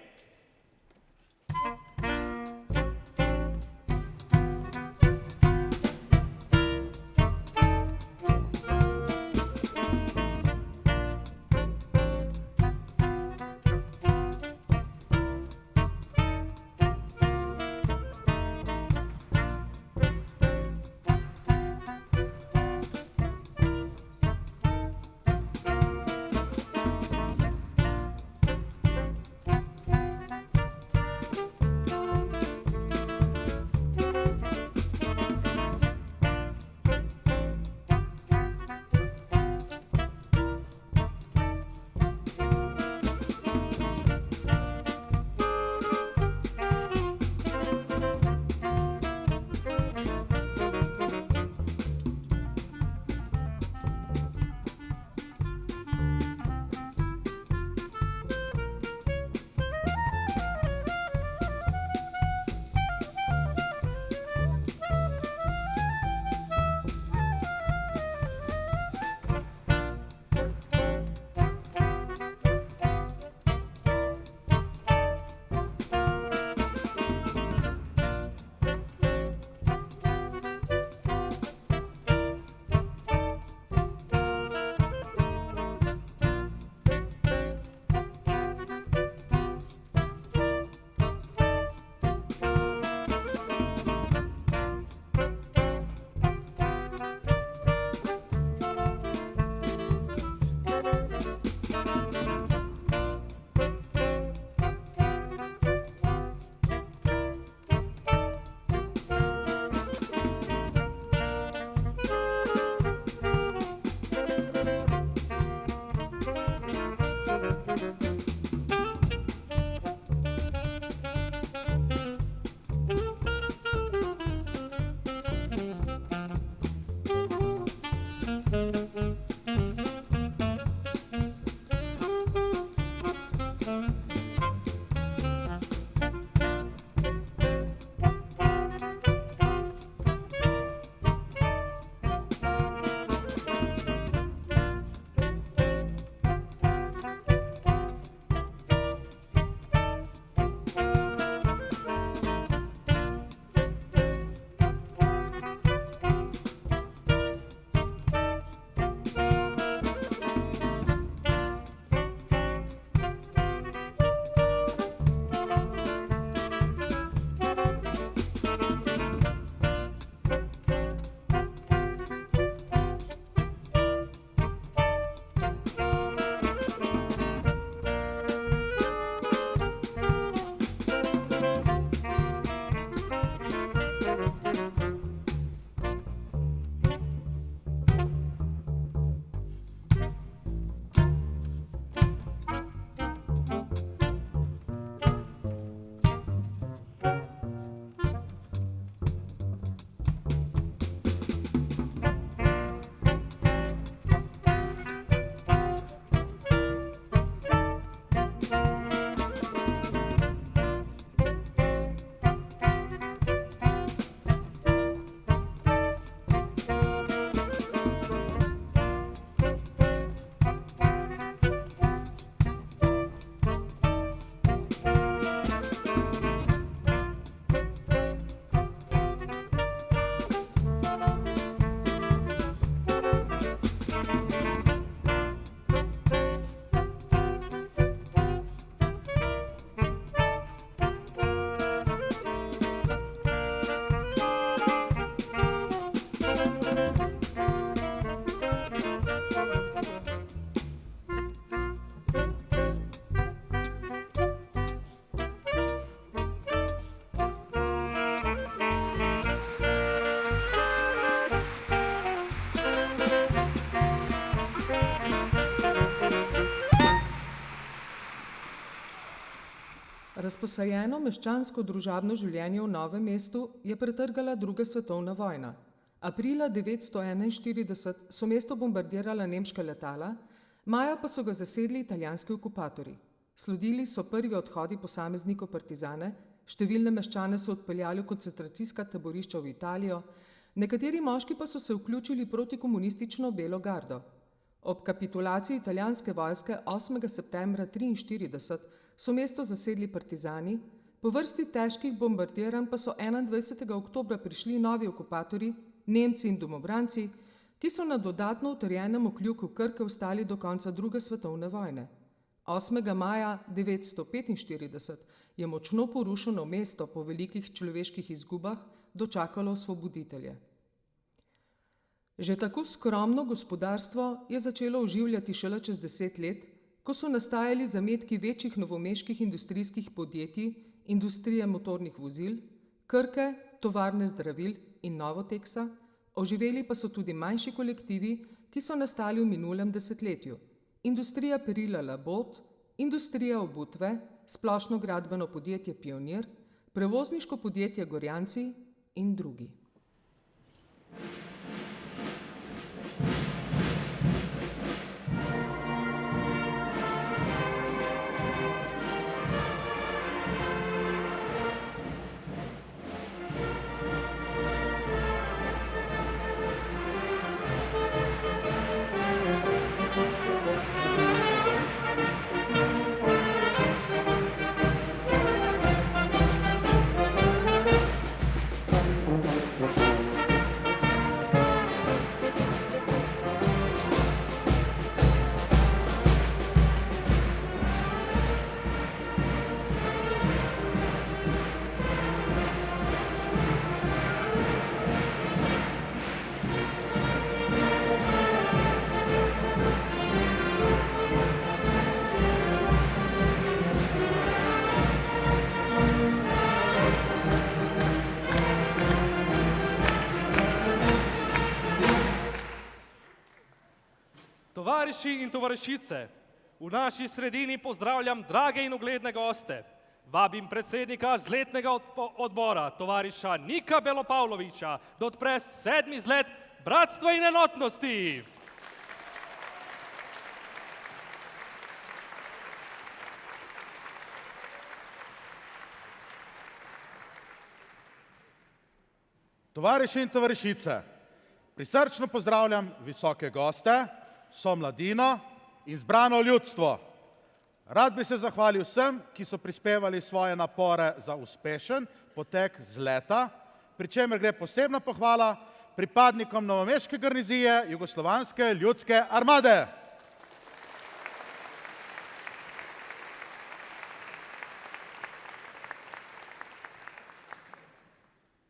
Razposajeno meščansko družabno življenje v Novem mestu je pretrgala druga svetovna vojna. Aprila 1941 so mesto bombardirala nemška letala, maja pa so ga zasedli italijanski okupatorji. Sledili so prvi odhodi posameznikov partizane, številne meščane so odpeljali v koncentracijska taborišča v Italijo, nekateri moški pa so se vključili proti komunistično Belo gardo. Ob kapitulaciji italijanske vojske 8. septembra 1943 so mesto zasedli partizani, po vrsti težkih bombardiranj pa so 21. oktobra prišli novi okupatorji, Nemci in domobranci, ki so na dodatno utrjenem okljuku Krke ostali do konca druge svetovne vojne. 8. maja 1945 je močno porušeno mesto po velikih človeških izgubah dočakalo osvoboditelje. Že tako skromno gospodarstvo je začelo oživljati šele čez 10 let, ko so nastajali zametki večjih novomeških industrijskih podjetij, industrije motornih vozil, Krke, tovarne zdravil in Novoteksa, oživeli pa so tudi manjši kolektivi, ki so nastali v minulem desetletju. Industrija perila Labot, industrija obutve, splošno gradbeno podjetje Pionir, prevozniško podjetje Gorjanci in drugi. Tovariši in tovarišice, v naši sredini pozdravljam drage in ugledne goste. Vabim predsednika zletnega odbora, tovariša Nika Belopavloviča, da odpre 7. izlet Bratstva in enotnosti. Tovariši in tovarišice, prisrčno pozdravljam visoke goste, vso mladino in zbrano ljudstvo. Rad bi se zahvalil vsem, ki so prispevali svoje napore za uspešen potek zleta, pri čemer gre posebna pohvala pripadnikom novomeške garnizije Jugoslovanske ljudske armade.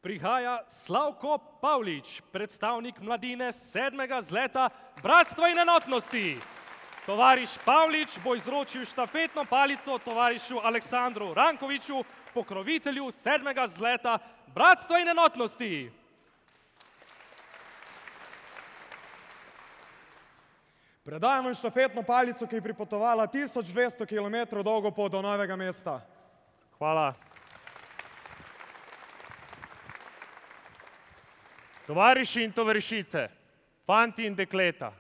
Prihaja Slavko Pavlič, predstavnik mladine 7. zleta Bratstva in enotnosti. Tovariš Pavlič bo izročil štafetno palico tovarišu Aleksandru Rankoviču, pokrovitelju 7. zleta Bratstva in enotnosti. Predajamo štafetno palico, ki je pripotovala 1200 km dolgo pot do Novega mesta. Hvala. Tovariši in tovarišice, fanti in dekleta,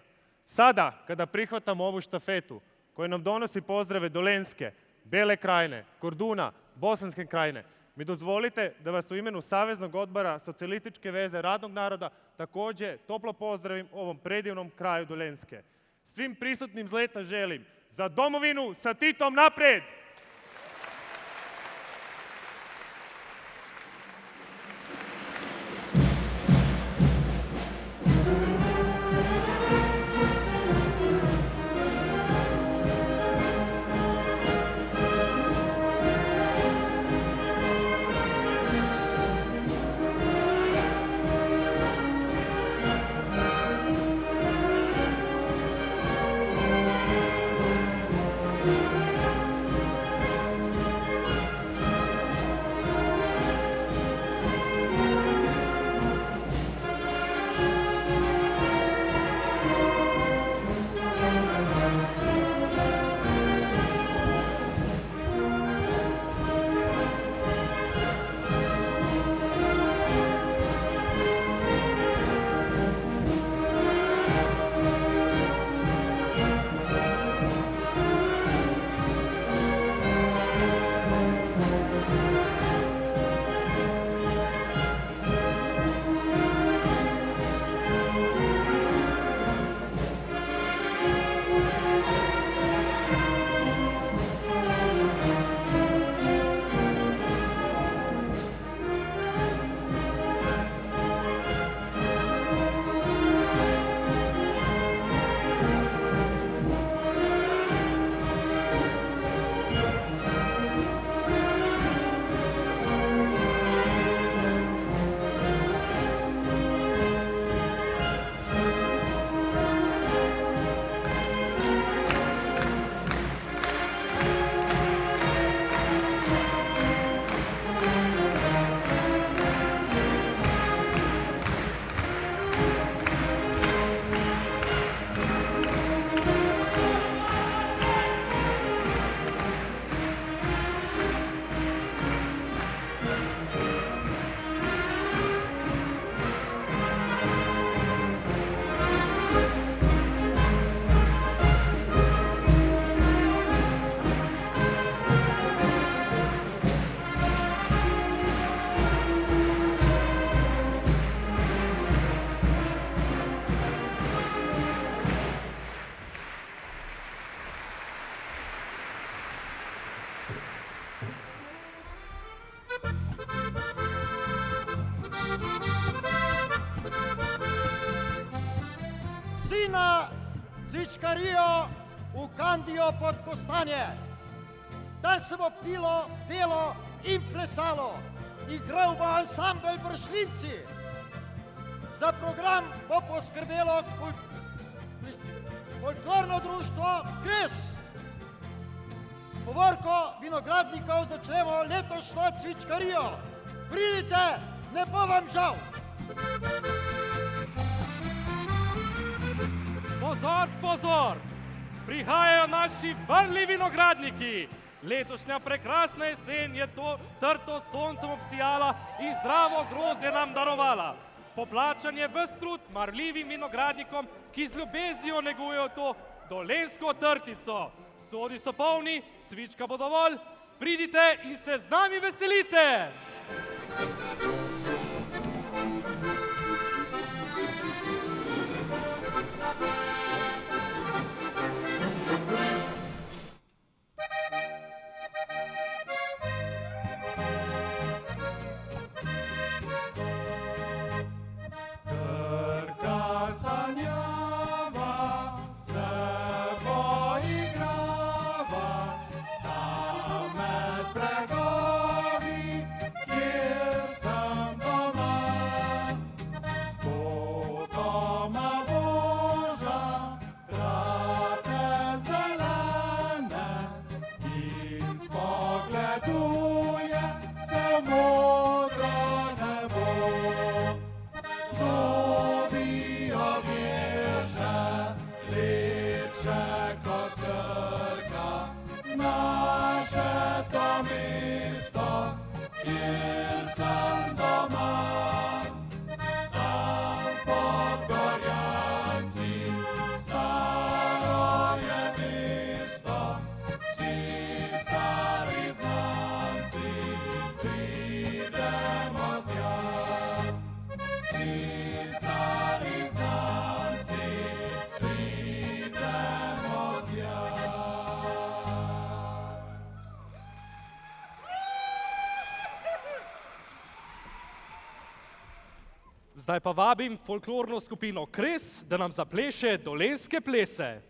sada kada prihvatamo ovu štafetu koja nam donosi pozdrave Dolenjske, Bele krajine, Korduna, Bosanske krajine, mi dozvolite da vas u imenu Saveznog odbora Socijalističke veze radnog naroda također toplo pozdravim ovom predivnom kraju Dolenjske. Svim prisutnim zleta želim za domovinu sa Titom naprijed! na cvičkarijo v Kandijo pod Kostanje. Tam se bo pilo, pelo in plesalo. Igral bo ansambel Bršljinci. Za program bo poskrbelo folklorno društvo Kres. S povorko vinogradnikov začnemo letošnjo cvičkarijo. Pridite, ne bo vam žal. Pozor, pozor! Prihajajo naši vrli vinogradniki. Letošnja prekrasna jesen je to trto soncem obsijala in zdravo grozdje nam darovala. Poplačanje ves trud marljivim vinogradnikom, ki z ljubeznijo negujejo to dolenjsko trtico. Sodi so polni, cvička bo dovolj, pridite in se z nami veselite! Zdaj pa vabim folklorno skupino Kres, da nam zapleše dolenjske plese.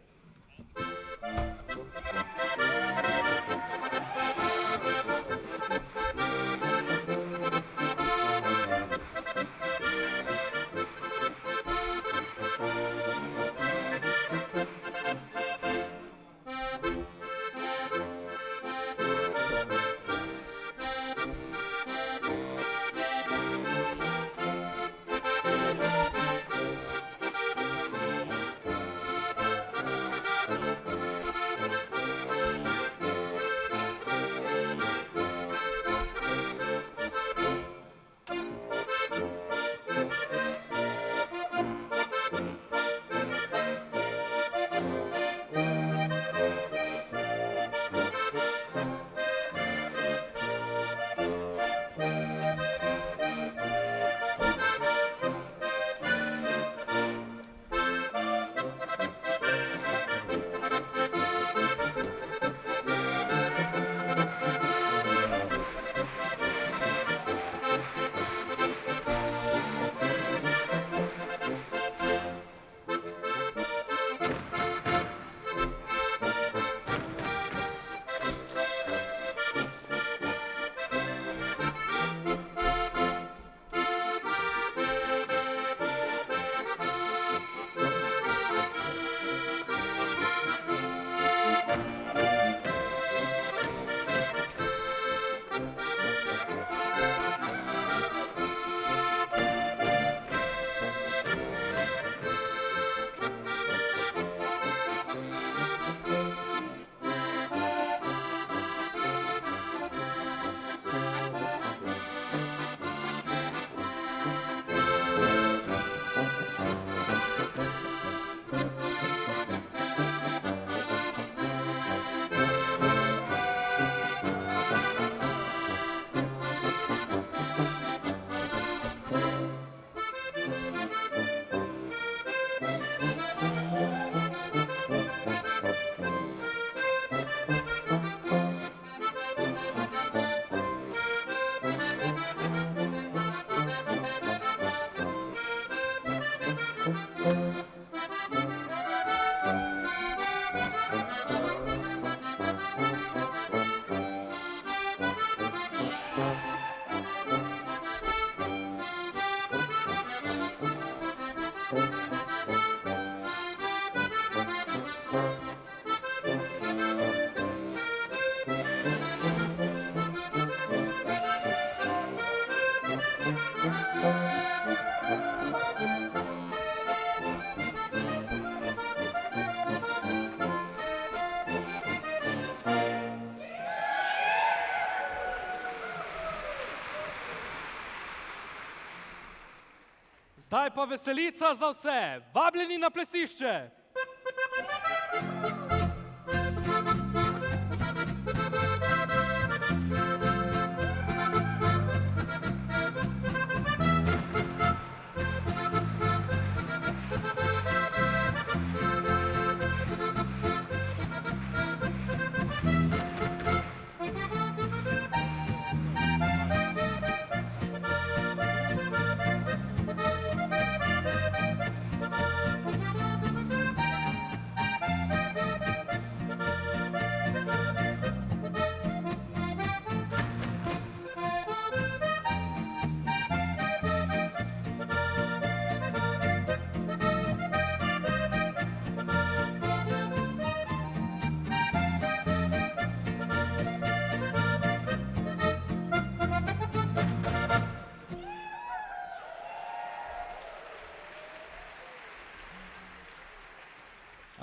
Zdaj pa veselica za vse, vabljeni na plesišče.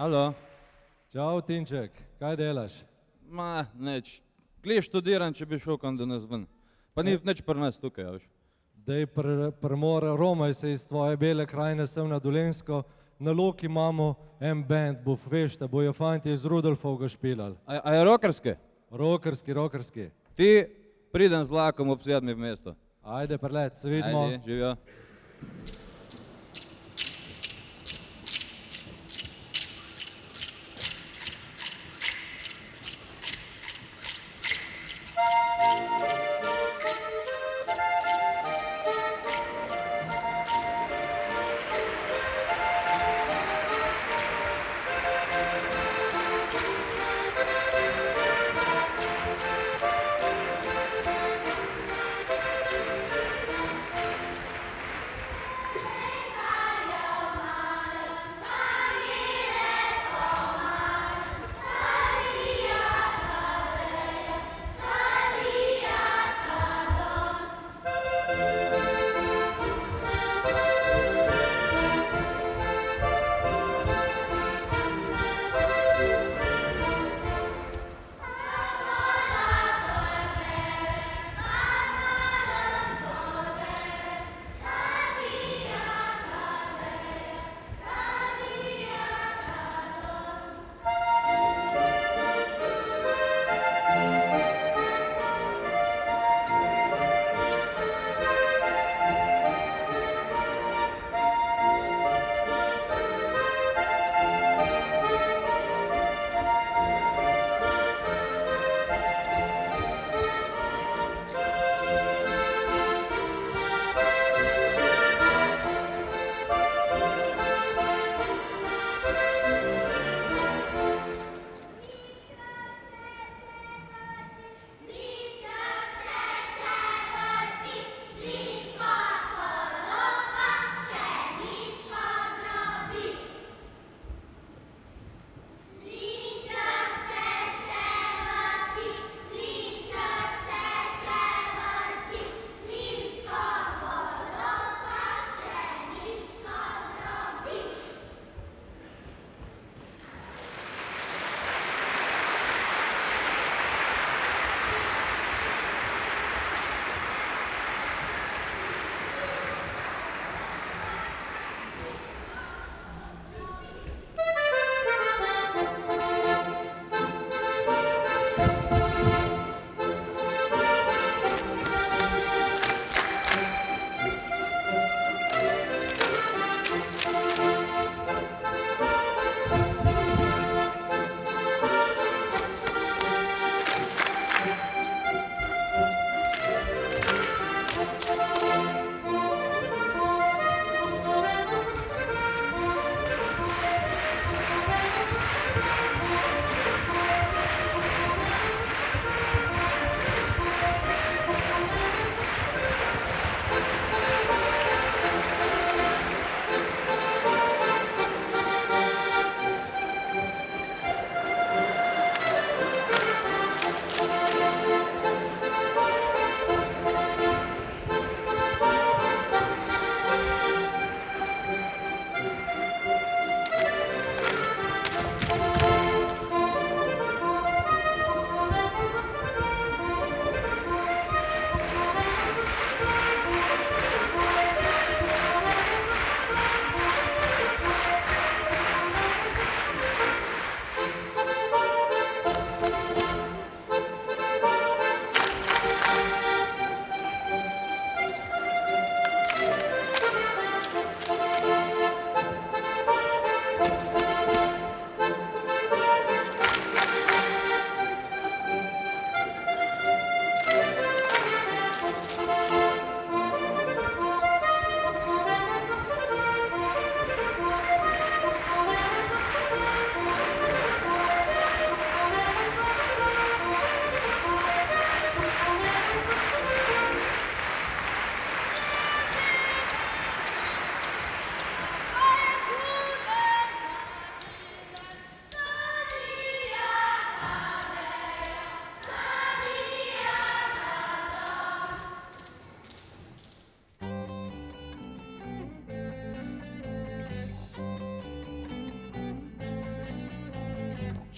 Alo. Čau, Tinček, kaj delaš? Ma, neč. Glej, študiram, če bi šel kam do nas ven. Pa ni neč pri nas tukaj, viš. Dej, premor, romaj se iz tvoje bele krajine sem na Dolensko, na Loki imamo en band, bo veš, da bojo fanti iz Rudolfovga špilali. A je rokerske? Rokerski. Ti pridem z vlakom ob 7 v mesto. Ajde, prelet, se vidimo. Ajde, živijo.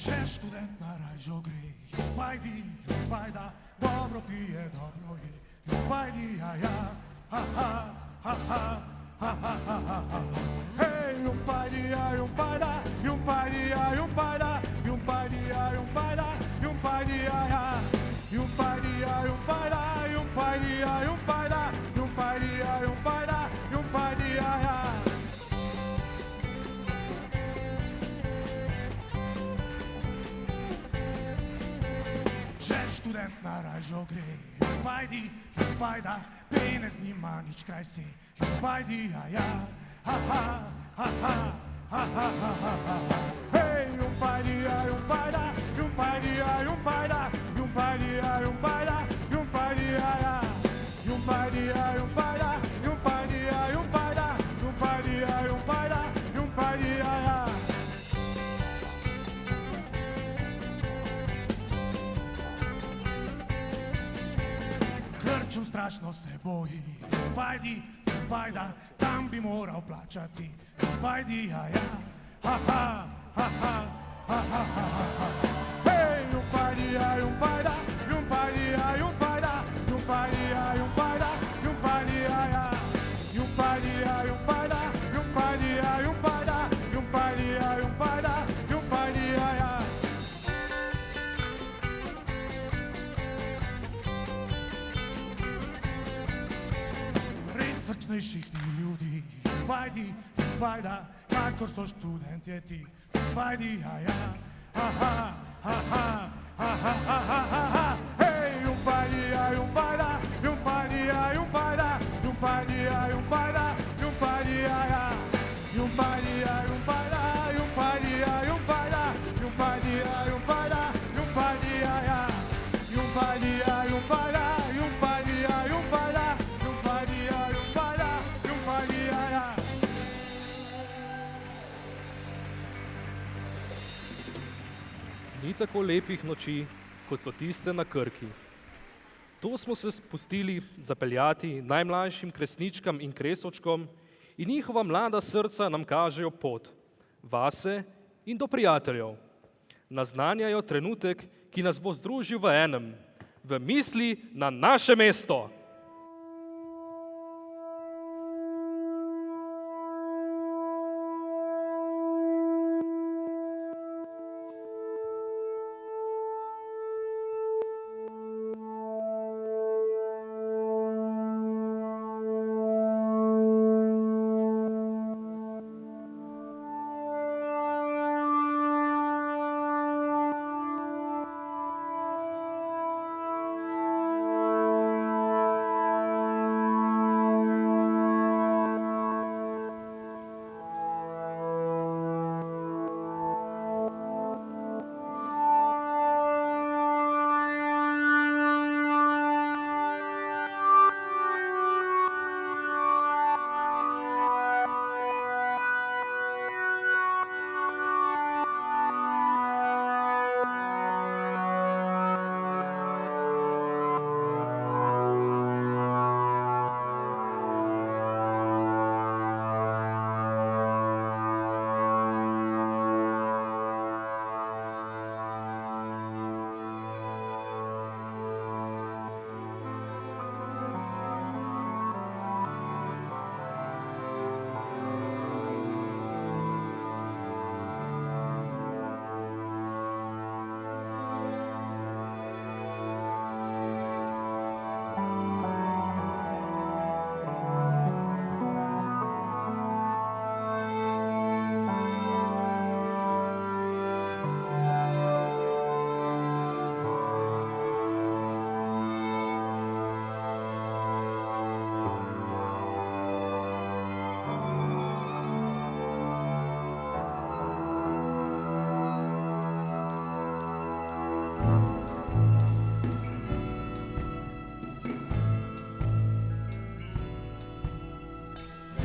Če študent na rajžo gre, jupajdi, jupajda, dobro pije, dobro je, jupajdi, ja, ha, ha, ha, ha, ha, ha, ha, ha, ha. Hej, jupajdi, jupajda, jupajdi, jupajda, jupajdi, jupajda, jupajdi, ja, jupajdi, jupajda, jupajdi, jupajda, jupajdi, jupajda, jupajdi, ja. Če študent na rajžo gre, jupajdi, jupajda, penez nima nič kaj si, jupajdi, ja, ha, ha, ha, ha, ha, ha, ha, ha, ha. Hej, jupajdi, jupajda, jupajdi, jupajda, jupajdi, jupajda, jupajdi, ja, jupajdi, jupajda, jupajdi, jupajda, jupajdi, jupajda, jupajdi, ja. Krčem strašno se boji, jupajdi, jupajda, tam bi moral plačati, jupajdi, ja, ha, ha, ha, ha, ha, ha, ha, ha. Hej, jupajdi, jupajda, jupajdi, jupajda, jupajdi, jupajda, jupajdi, ja, jupajdi, jupajda, jupajdi, jupajda, jupajdi, jupajda, jupajdi, ja. Res srčnejših ni ljudi, jupajdi, jupajda, kakor so študentje ti, jupajdi, ja, ha, ha, ha, ha, ha, ha, ha, ha, ha, ha. Hej, jupajdi, jupajda, jupajdi, jupajda, jupajdi, jupajda, jupajdi, ja, jupajdi, jupajda, jupajdi, jupajda, jupajdi, jupajda, jupajdi, ja, jupajdi, jupajda, jupajdi, jupajda, jupajdi, jupajda, jupajdi, ja. Ni tako lepih noči, kot so tiste na Krki. To smo se spustili zapeljati najmlajšim kresničkam in kresovčkom in njihova mlada srca nam kažejo pot, vase in do prijateljev. Naznanjajo trenutek, ki nas bo združil v enem, v misli na naše mesto.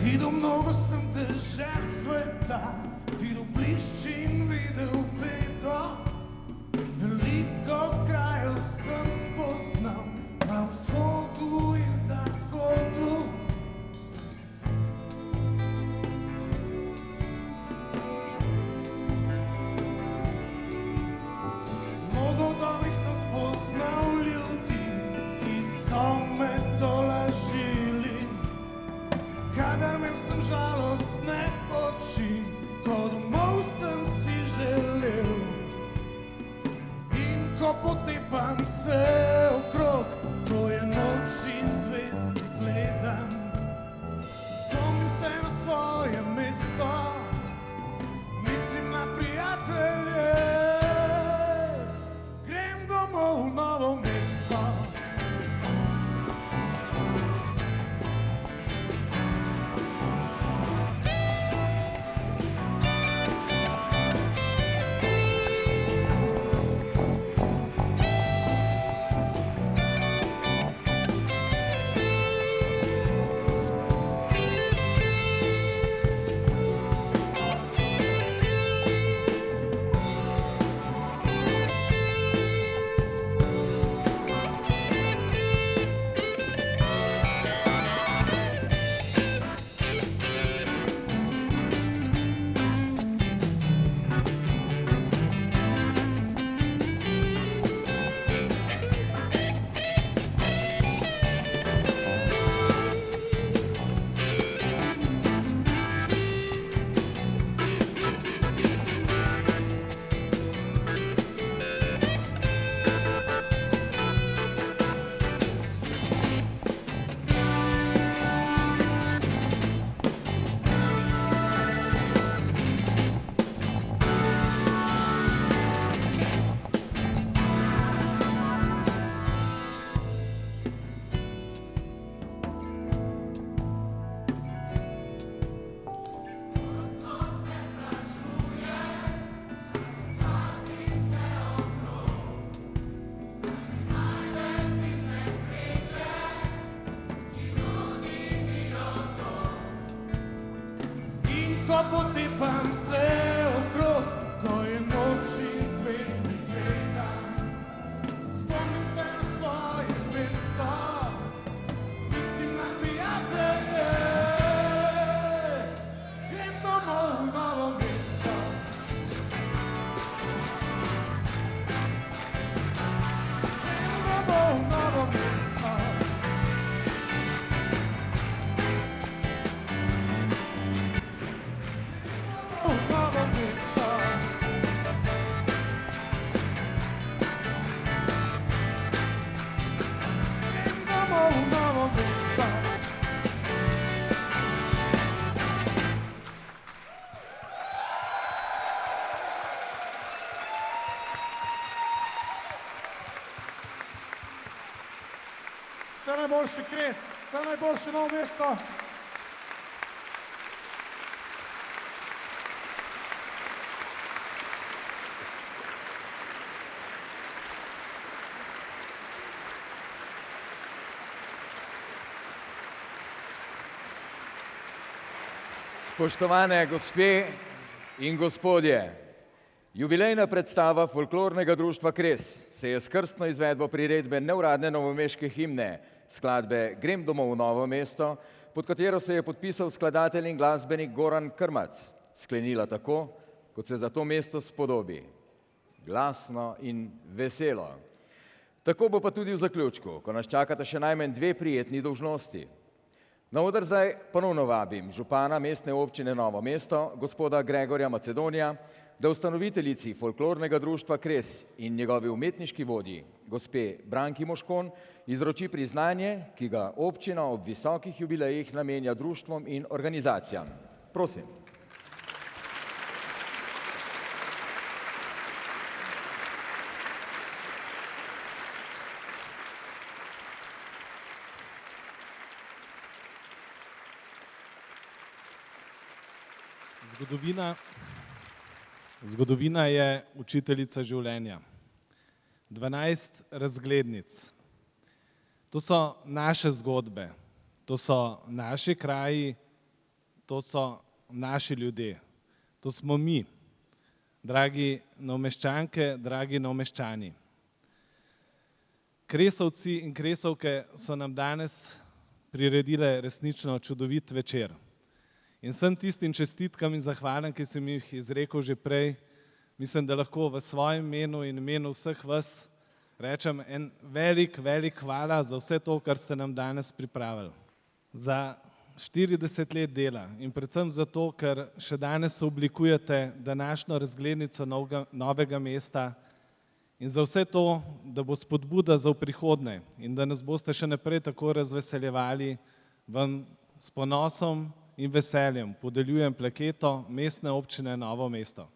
Videl mnogo sem dežel sveta, videl blišč in videl bedo. Veliko krajev sem spoznal na vzhodu in zahodu. potepam se okrog, ko je noč in zvezde gledam. Spomnim se na svoje mesto, mislim na prijatelje. Grem domov v Novo mesto. Ko potepam se okrog, ko je noč in zvezde gledam. Spomnim se na svoje mesto, mislim na prijatelje. Grem domov v Novo mesto. Grem domov v Novo mesto. Vse najboljše, Kres, vse najboljše Novo mesto. Spoštovane gospe in gospodje, jubilejna predstava folklornega društva Kres se je s krstno izvedbo priredbe neuradne novomeške himne skladbe Grem domov v Novo mesto, pod katero se je podpisal skladatelj in glasbenik Goran Krmac, sklenila tako, kot se za to mesto spodobi. Glasno in veselo. Tako bo pa tudi v zaključku, ko nas čakata še najmanj dve prijetni dolžnosti. Na oder zdaj ponovno vabim župana mestne občine Novo mesto, gospoda Gregorja Macedonija, da ustanoviteljici folklornega društva Kres in njegovi umetniški vodji, gospe Branki Moškon, izroči priznanje, ki ga občina ob visokih jubilejih namenja društvom in organizacijam. Prosim. Zgodovina je učiteljica življenja. 12 razglednic. To so naše zgodbe, to so naši kraji, to so naši ljudje. To smo mi, dragi Novomeščanke, dragi Novomeščani. Kresovci in Kresovke so nam danes priredile resnično čudovit večer. In vsem tistim čestitkam in zahvalam, ki sem jih izrekel že prej, mislim, da lahko v svojem imenu in imenu vseh vas rečem en velik hvala za vse to, kar ste nam danes pripravili. Za 40 let dela in predvsem zato, ker še danes oblikujete današnjo razglednico Novega mesta In za vse to, da bo spodbuda za v prihodnje in da nas boste še naprej tako razveseljevali, vam s ponosom in veseljem podeljujem plaketo Mestne občine Novo mesto.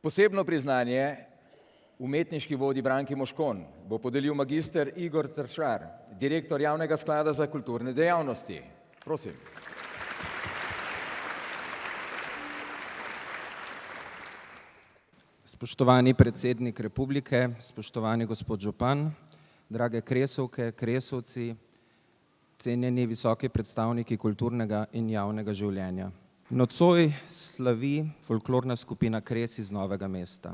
Posebno priznanje umetniški vodji Branki Moškon bo podelil magister Igor Tršar, direktor Javnega sklada za kulturne dejavnosti. Prosim. Spoštovani predsednik republike, spoštovani gospod župan, drage kresovke, kresovci, cenjeni visoki predstavniki kulturnega in javnega življenja. Nocoj slavi folklorna skupina Kres iz Novega mesta.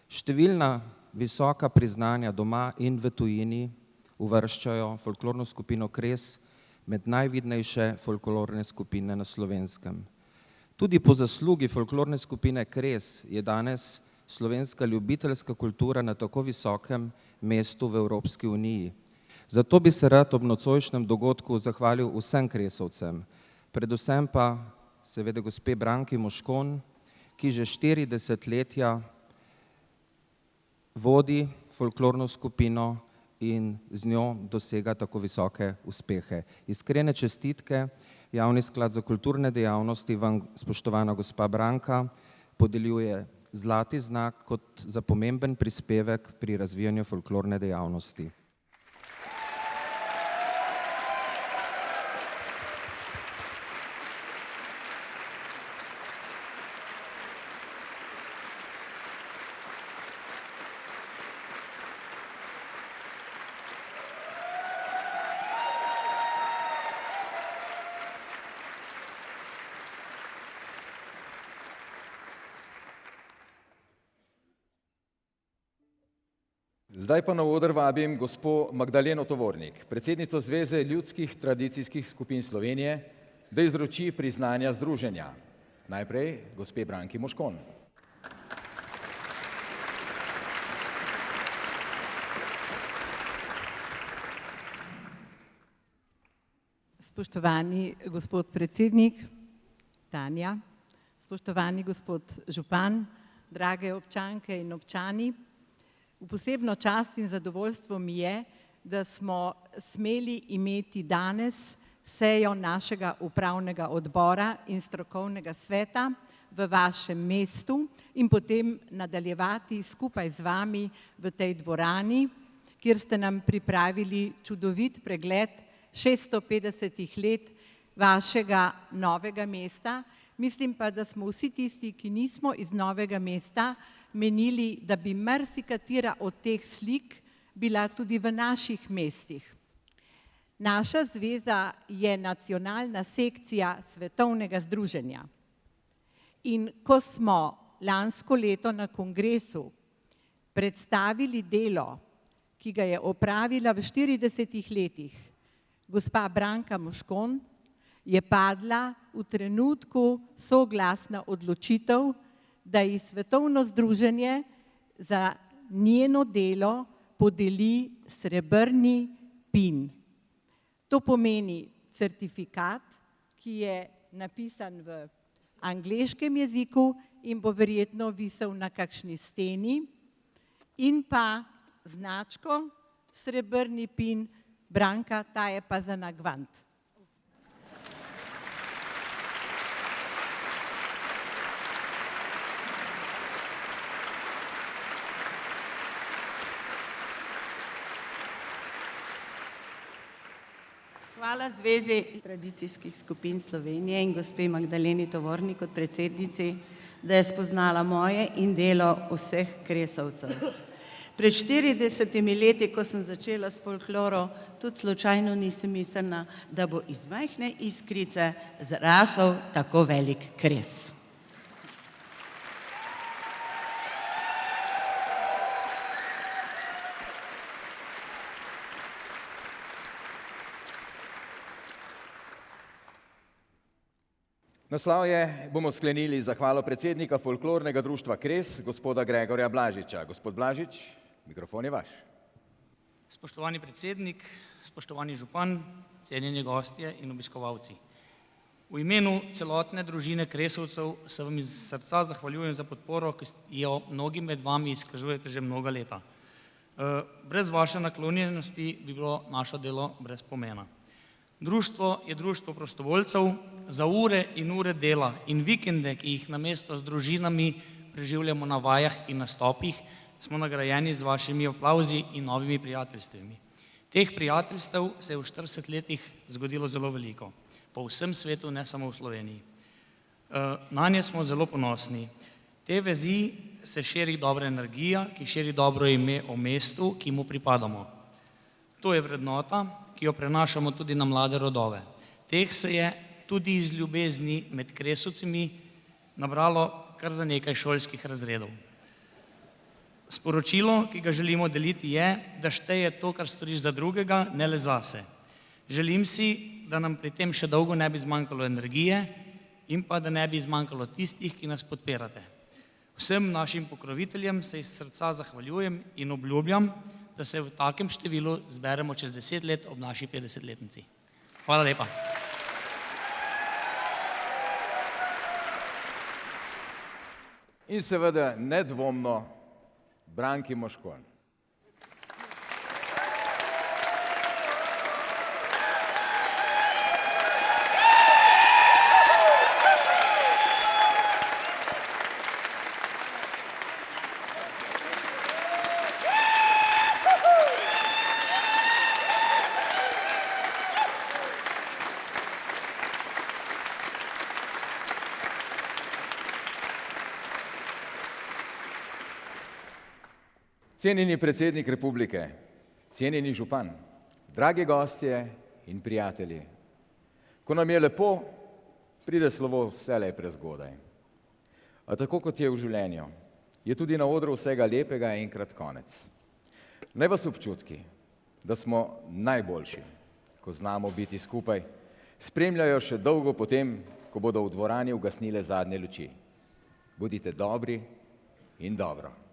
Številna visoka priznanja doma in v tujini uvrščajo folklorno skupino Kres med najvidnejše folklorne skupine na Slovenskem. Tudi po zaslugi folklorne skupine Kres je danes slovenska ljubiteljska kultura na tako visokem mestu v Evropski uniji. Zato bi se rad ob nocojšnjem dogodku zahvalil vsem Kresovcem, predvsem pa seveda gospe Branki Moškon, ki že 4 desetletja vodi folklorno skupino in z njo dosega tako visoke uspehe. Iskrene čestitke, Javni sklad za kulturne dejavnosti vam, spoštovana gospa Branka, podeljuje zlati znak kot za pomemben prispevek pri razvijanju folklorne dejavnosti. Zdaj pa na oder vabim gospo Magdaleno Tovornik, predsednico Zveze ljudskih tradicijskih skupin Slovenije, da izroči priznanja združenja. Najprej gospe Branki Moškon. Spoštovani gospod predsednik, Tanja, spoštovani gospod župan, drage občanke in občani, v posebno čast in zadovoljstvo mi je, da smo smeli imeti danes sejo našega upravnega odbora in strokovnega sveta v vašem mestu in potem nadaljevati skupaj z vami v tej dvorani, kjer ste nam pripravili čudovit pregled 650 let vašega Novega mesta. Mislim pa, da smo vsi tisti, ki nismo iz Novega mesta, menili, da bi marsikatera od teh slik bila tudi v naših mestih. Naša zveza je nacionalna sekcija svetovnega združenja. In ko smo lansko leto na kongresu predstavili delo, ki ga je opravila v 40 letih gospa Branka Moškon, je padla v trenutku soglasna odločitev, da ji svetovno združenje za njeno delo podeli srebrni pin. To pomeni certifikat, ki je napisan v angleškem jeziku in bo verjetno visel na kakšni steni, in pa značko srebrni pin. Branka, ta je pa za nagvant. Hvala Zvezi tradicijskih skupin Slovenije in gospe Magdaleni Tovornik kot predsednici, da je spoznala moje in delo vseh Kresovcev. Pred 40 leti, ko sem začela s folkloro, tudi slučajno nisem mislila, da bo iz majhne iskrice zrasel tako velik kres. Naslavje bomo sklenili zahvalo predsednika folklornega društva Kres, gospoda Gregorja Blažiča. Gospod Blažič, mikrofon je vaš. Spoštovani predsednik, spoštovani župan, cenjeni gostje in obiskovalci. V imenu celotne družine Kresovcev se vam iz srca zahvaljujem za podporo, ki jo mnogi med vami izkazujete že mnoga leta. Brez vaše naklonjenosti bi bilo naše delo brez pomena. Društvo je društvo prostovoljcev, za ure in ure dela in vikende, ki jih namesto z družinami preživljamo na vajah in nastopih, smo nagrajeni z vašimi aplavzi in novimi prijateljstvami. Teh prijateljstev se je v 40 letih zgodilo zelo veliko, po vsem svetu, ne samo v Sloveniji. Nanje smo zelo ponosni. Te vezi se širi dobra energija, ki širi dobro ime o mestu, ki mu pripadamo. To je vrednota, ki jo prenašamo tudi na mlade rodove. Teh se je tudi iz ljubezni med Kresovcami nabralo kar za nekaj šolskih razredov. Sporočilo, ki ga želimo deliti, je, da šteje to, kar storiš za drugega, ne le zase. Želim si, da nam pri tem še dolgo ne bi zmanjkalo energije in pa da ne bi zmanjkalo tistih, ki nas podpirate. Vsem našim pokroviteljem se iz srca zahvaljujem in obljubljam, da se v takem številu zberemo čez 10 let ob naši 50-letnici. Hvala lepa. In seveda nedvomno Branki Moškon. Cenjeni predsednik republike, cenjeni župan, dragi gostje in prijatelji, ko nam je lepo, pride slovo vselej prezgodaj. A tako kot je v življenju, je tudi na odru vsega lepega enkrat konec. Naj vas občutki, da smo najboljši, ko znamo biti skupaj, spremljajo še dolgo potem, ko bodo v dvorani ugasnile zadnje luči. Bodite dobri in dobro.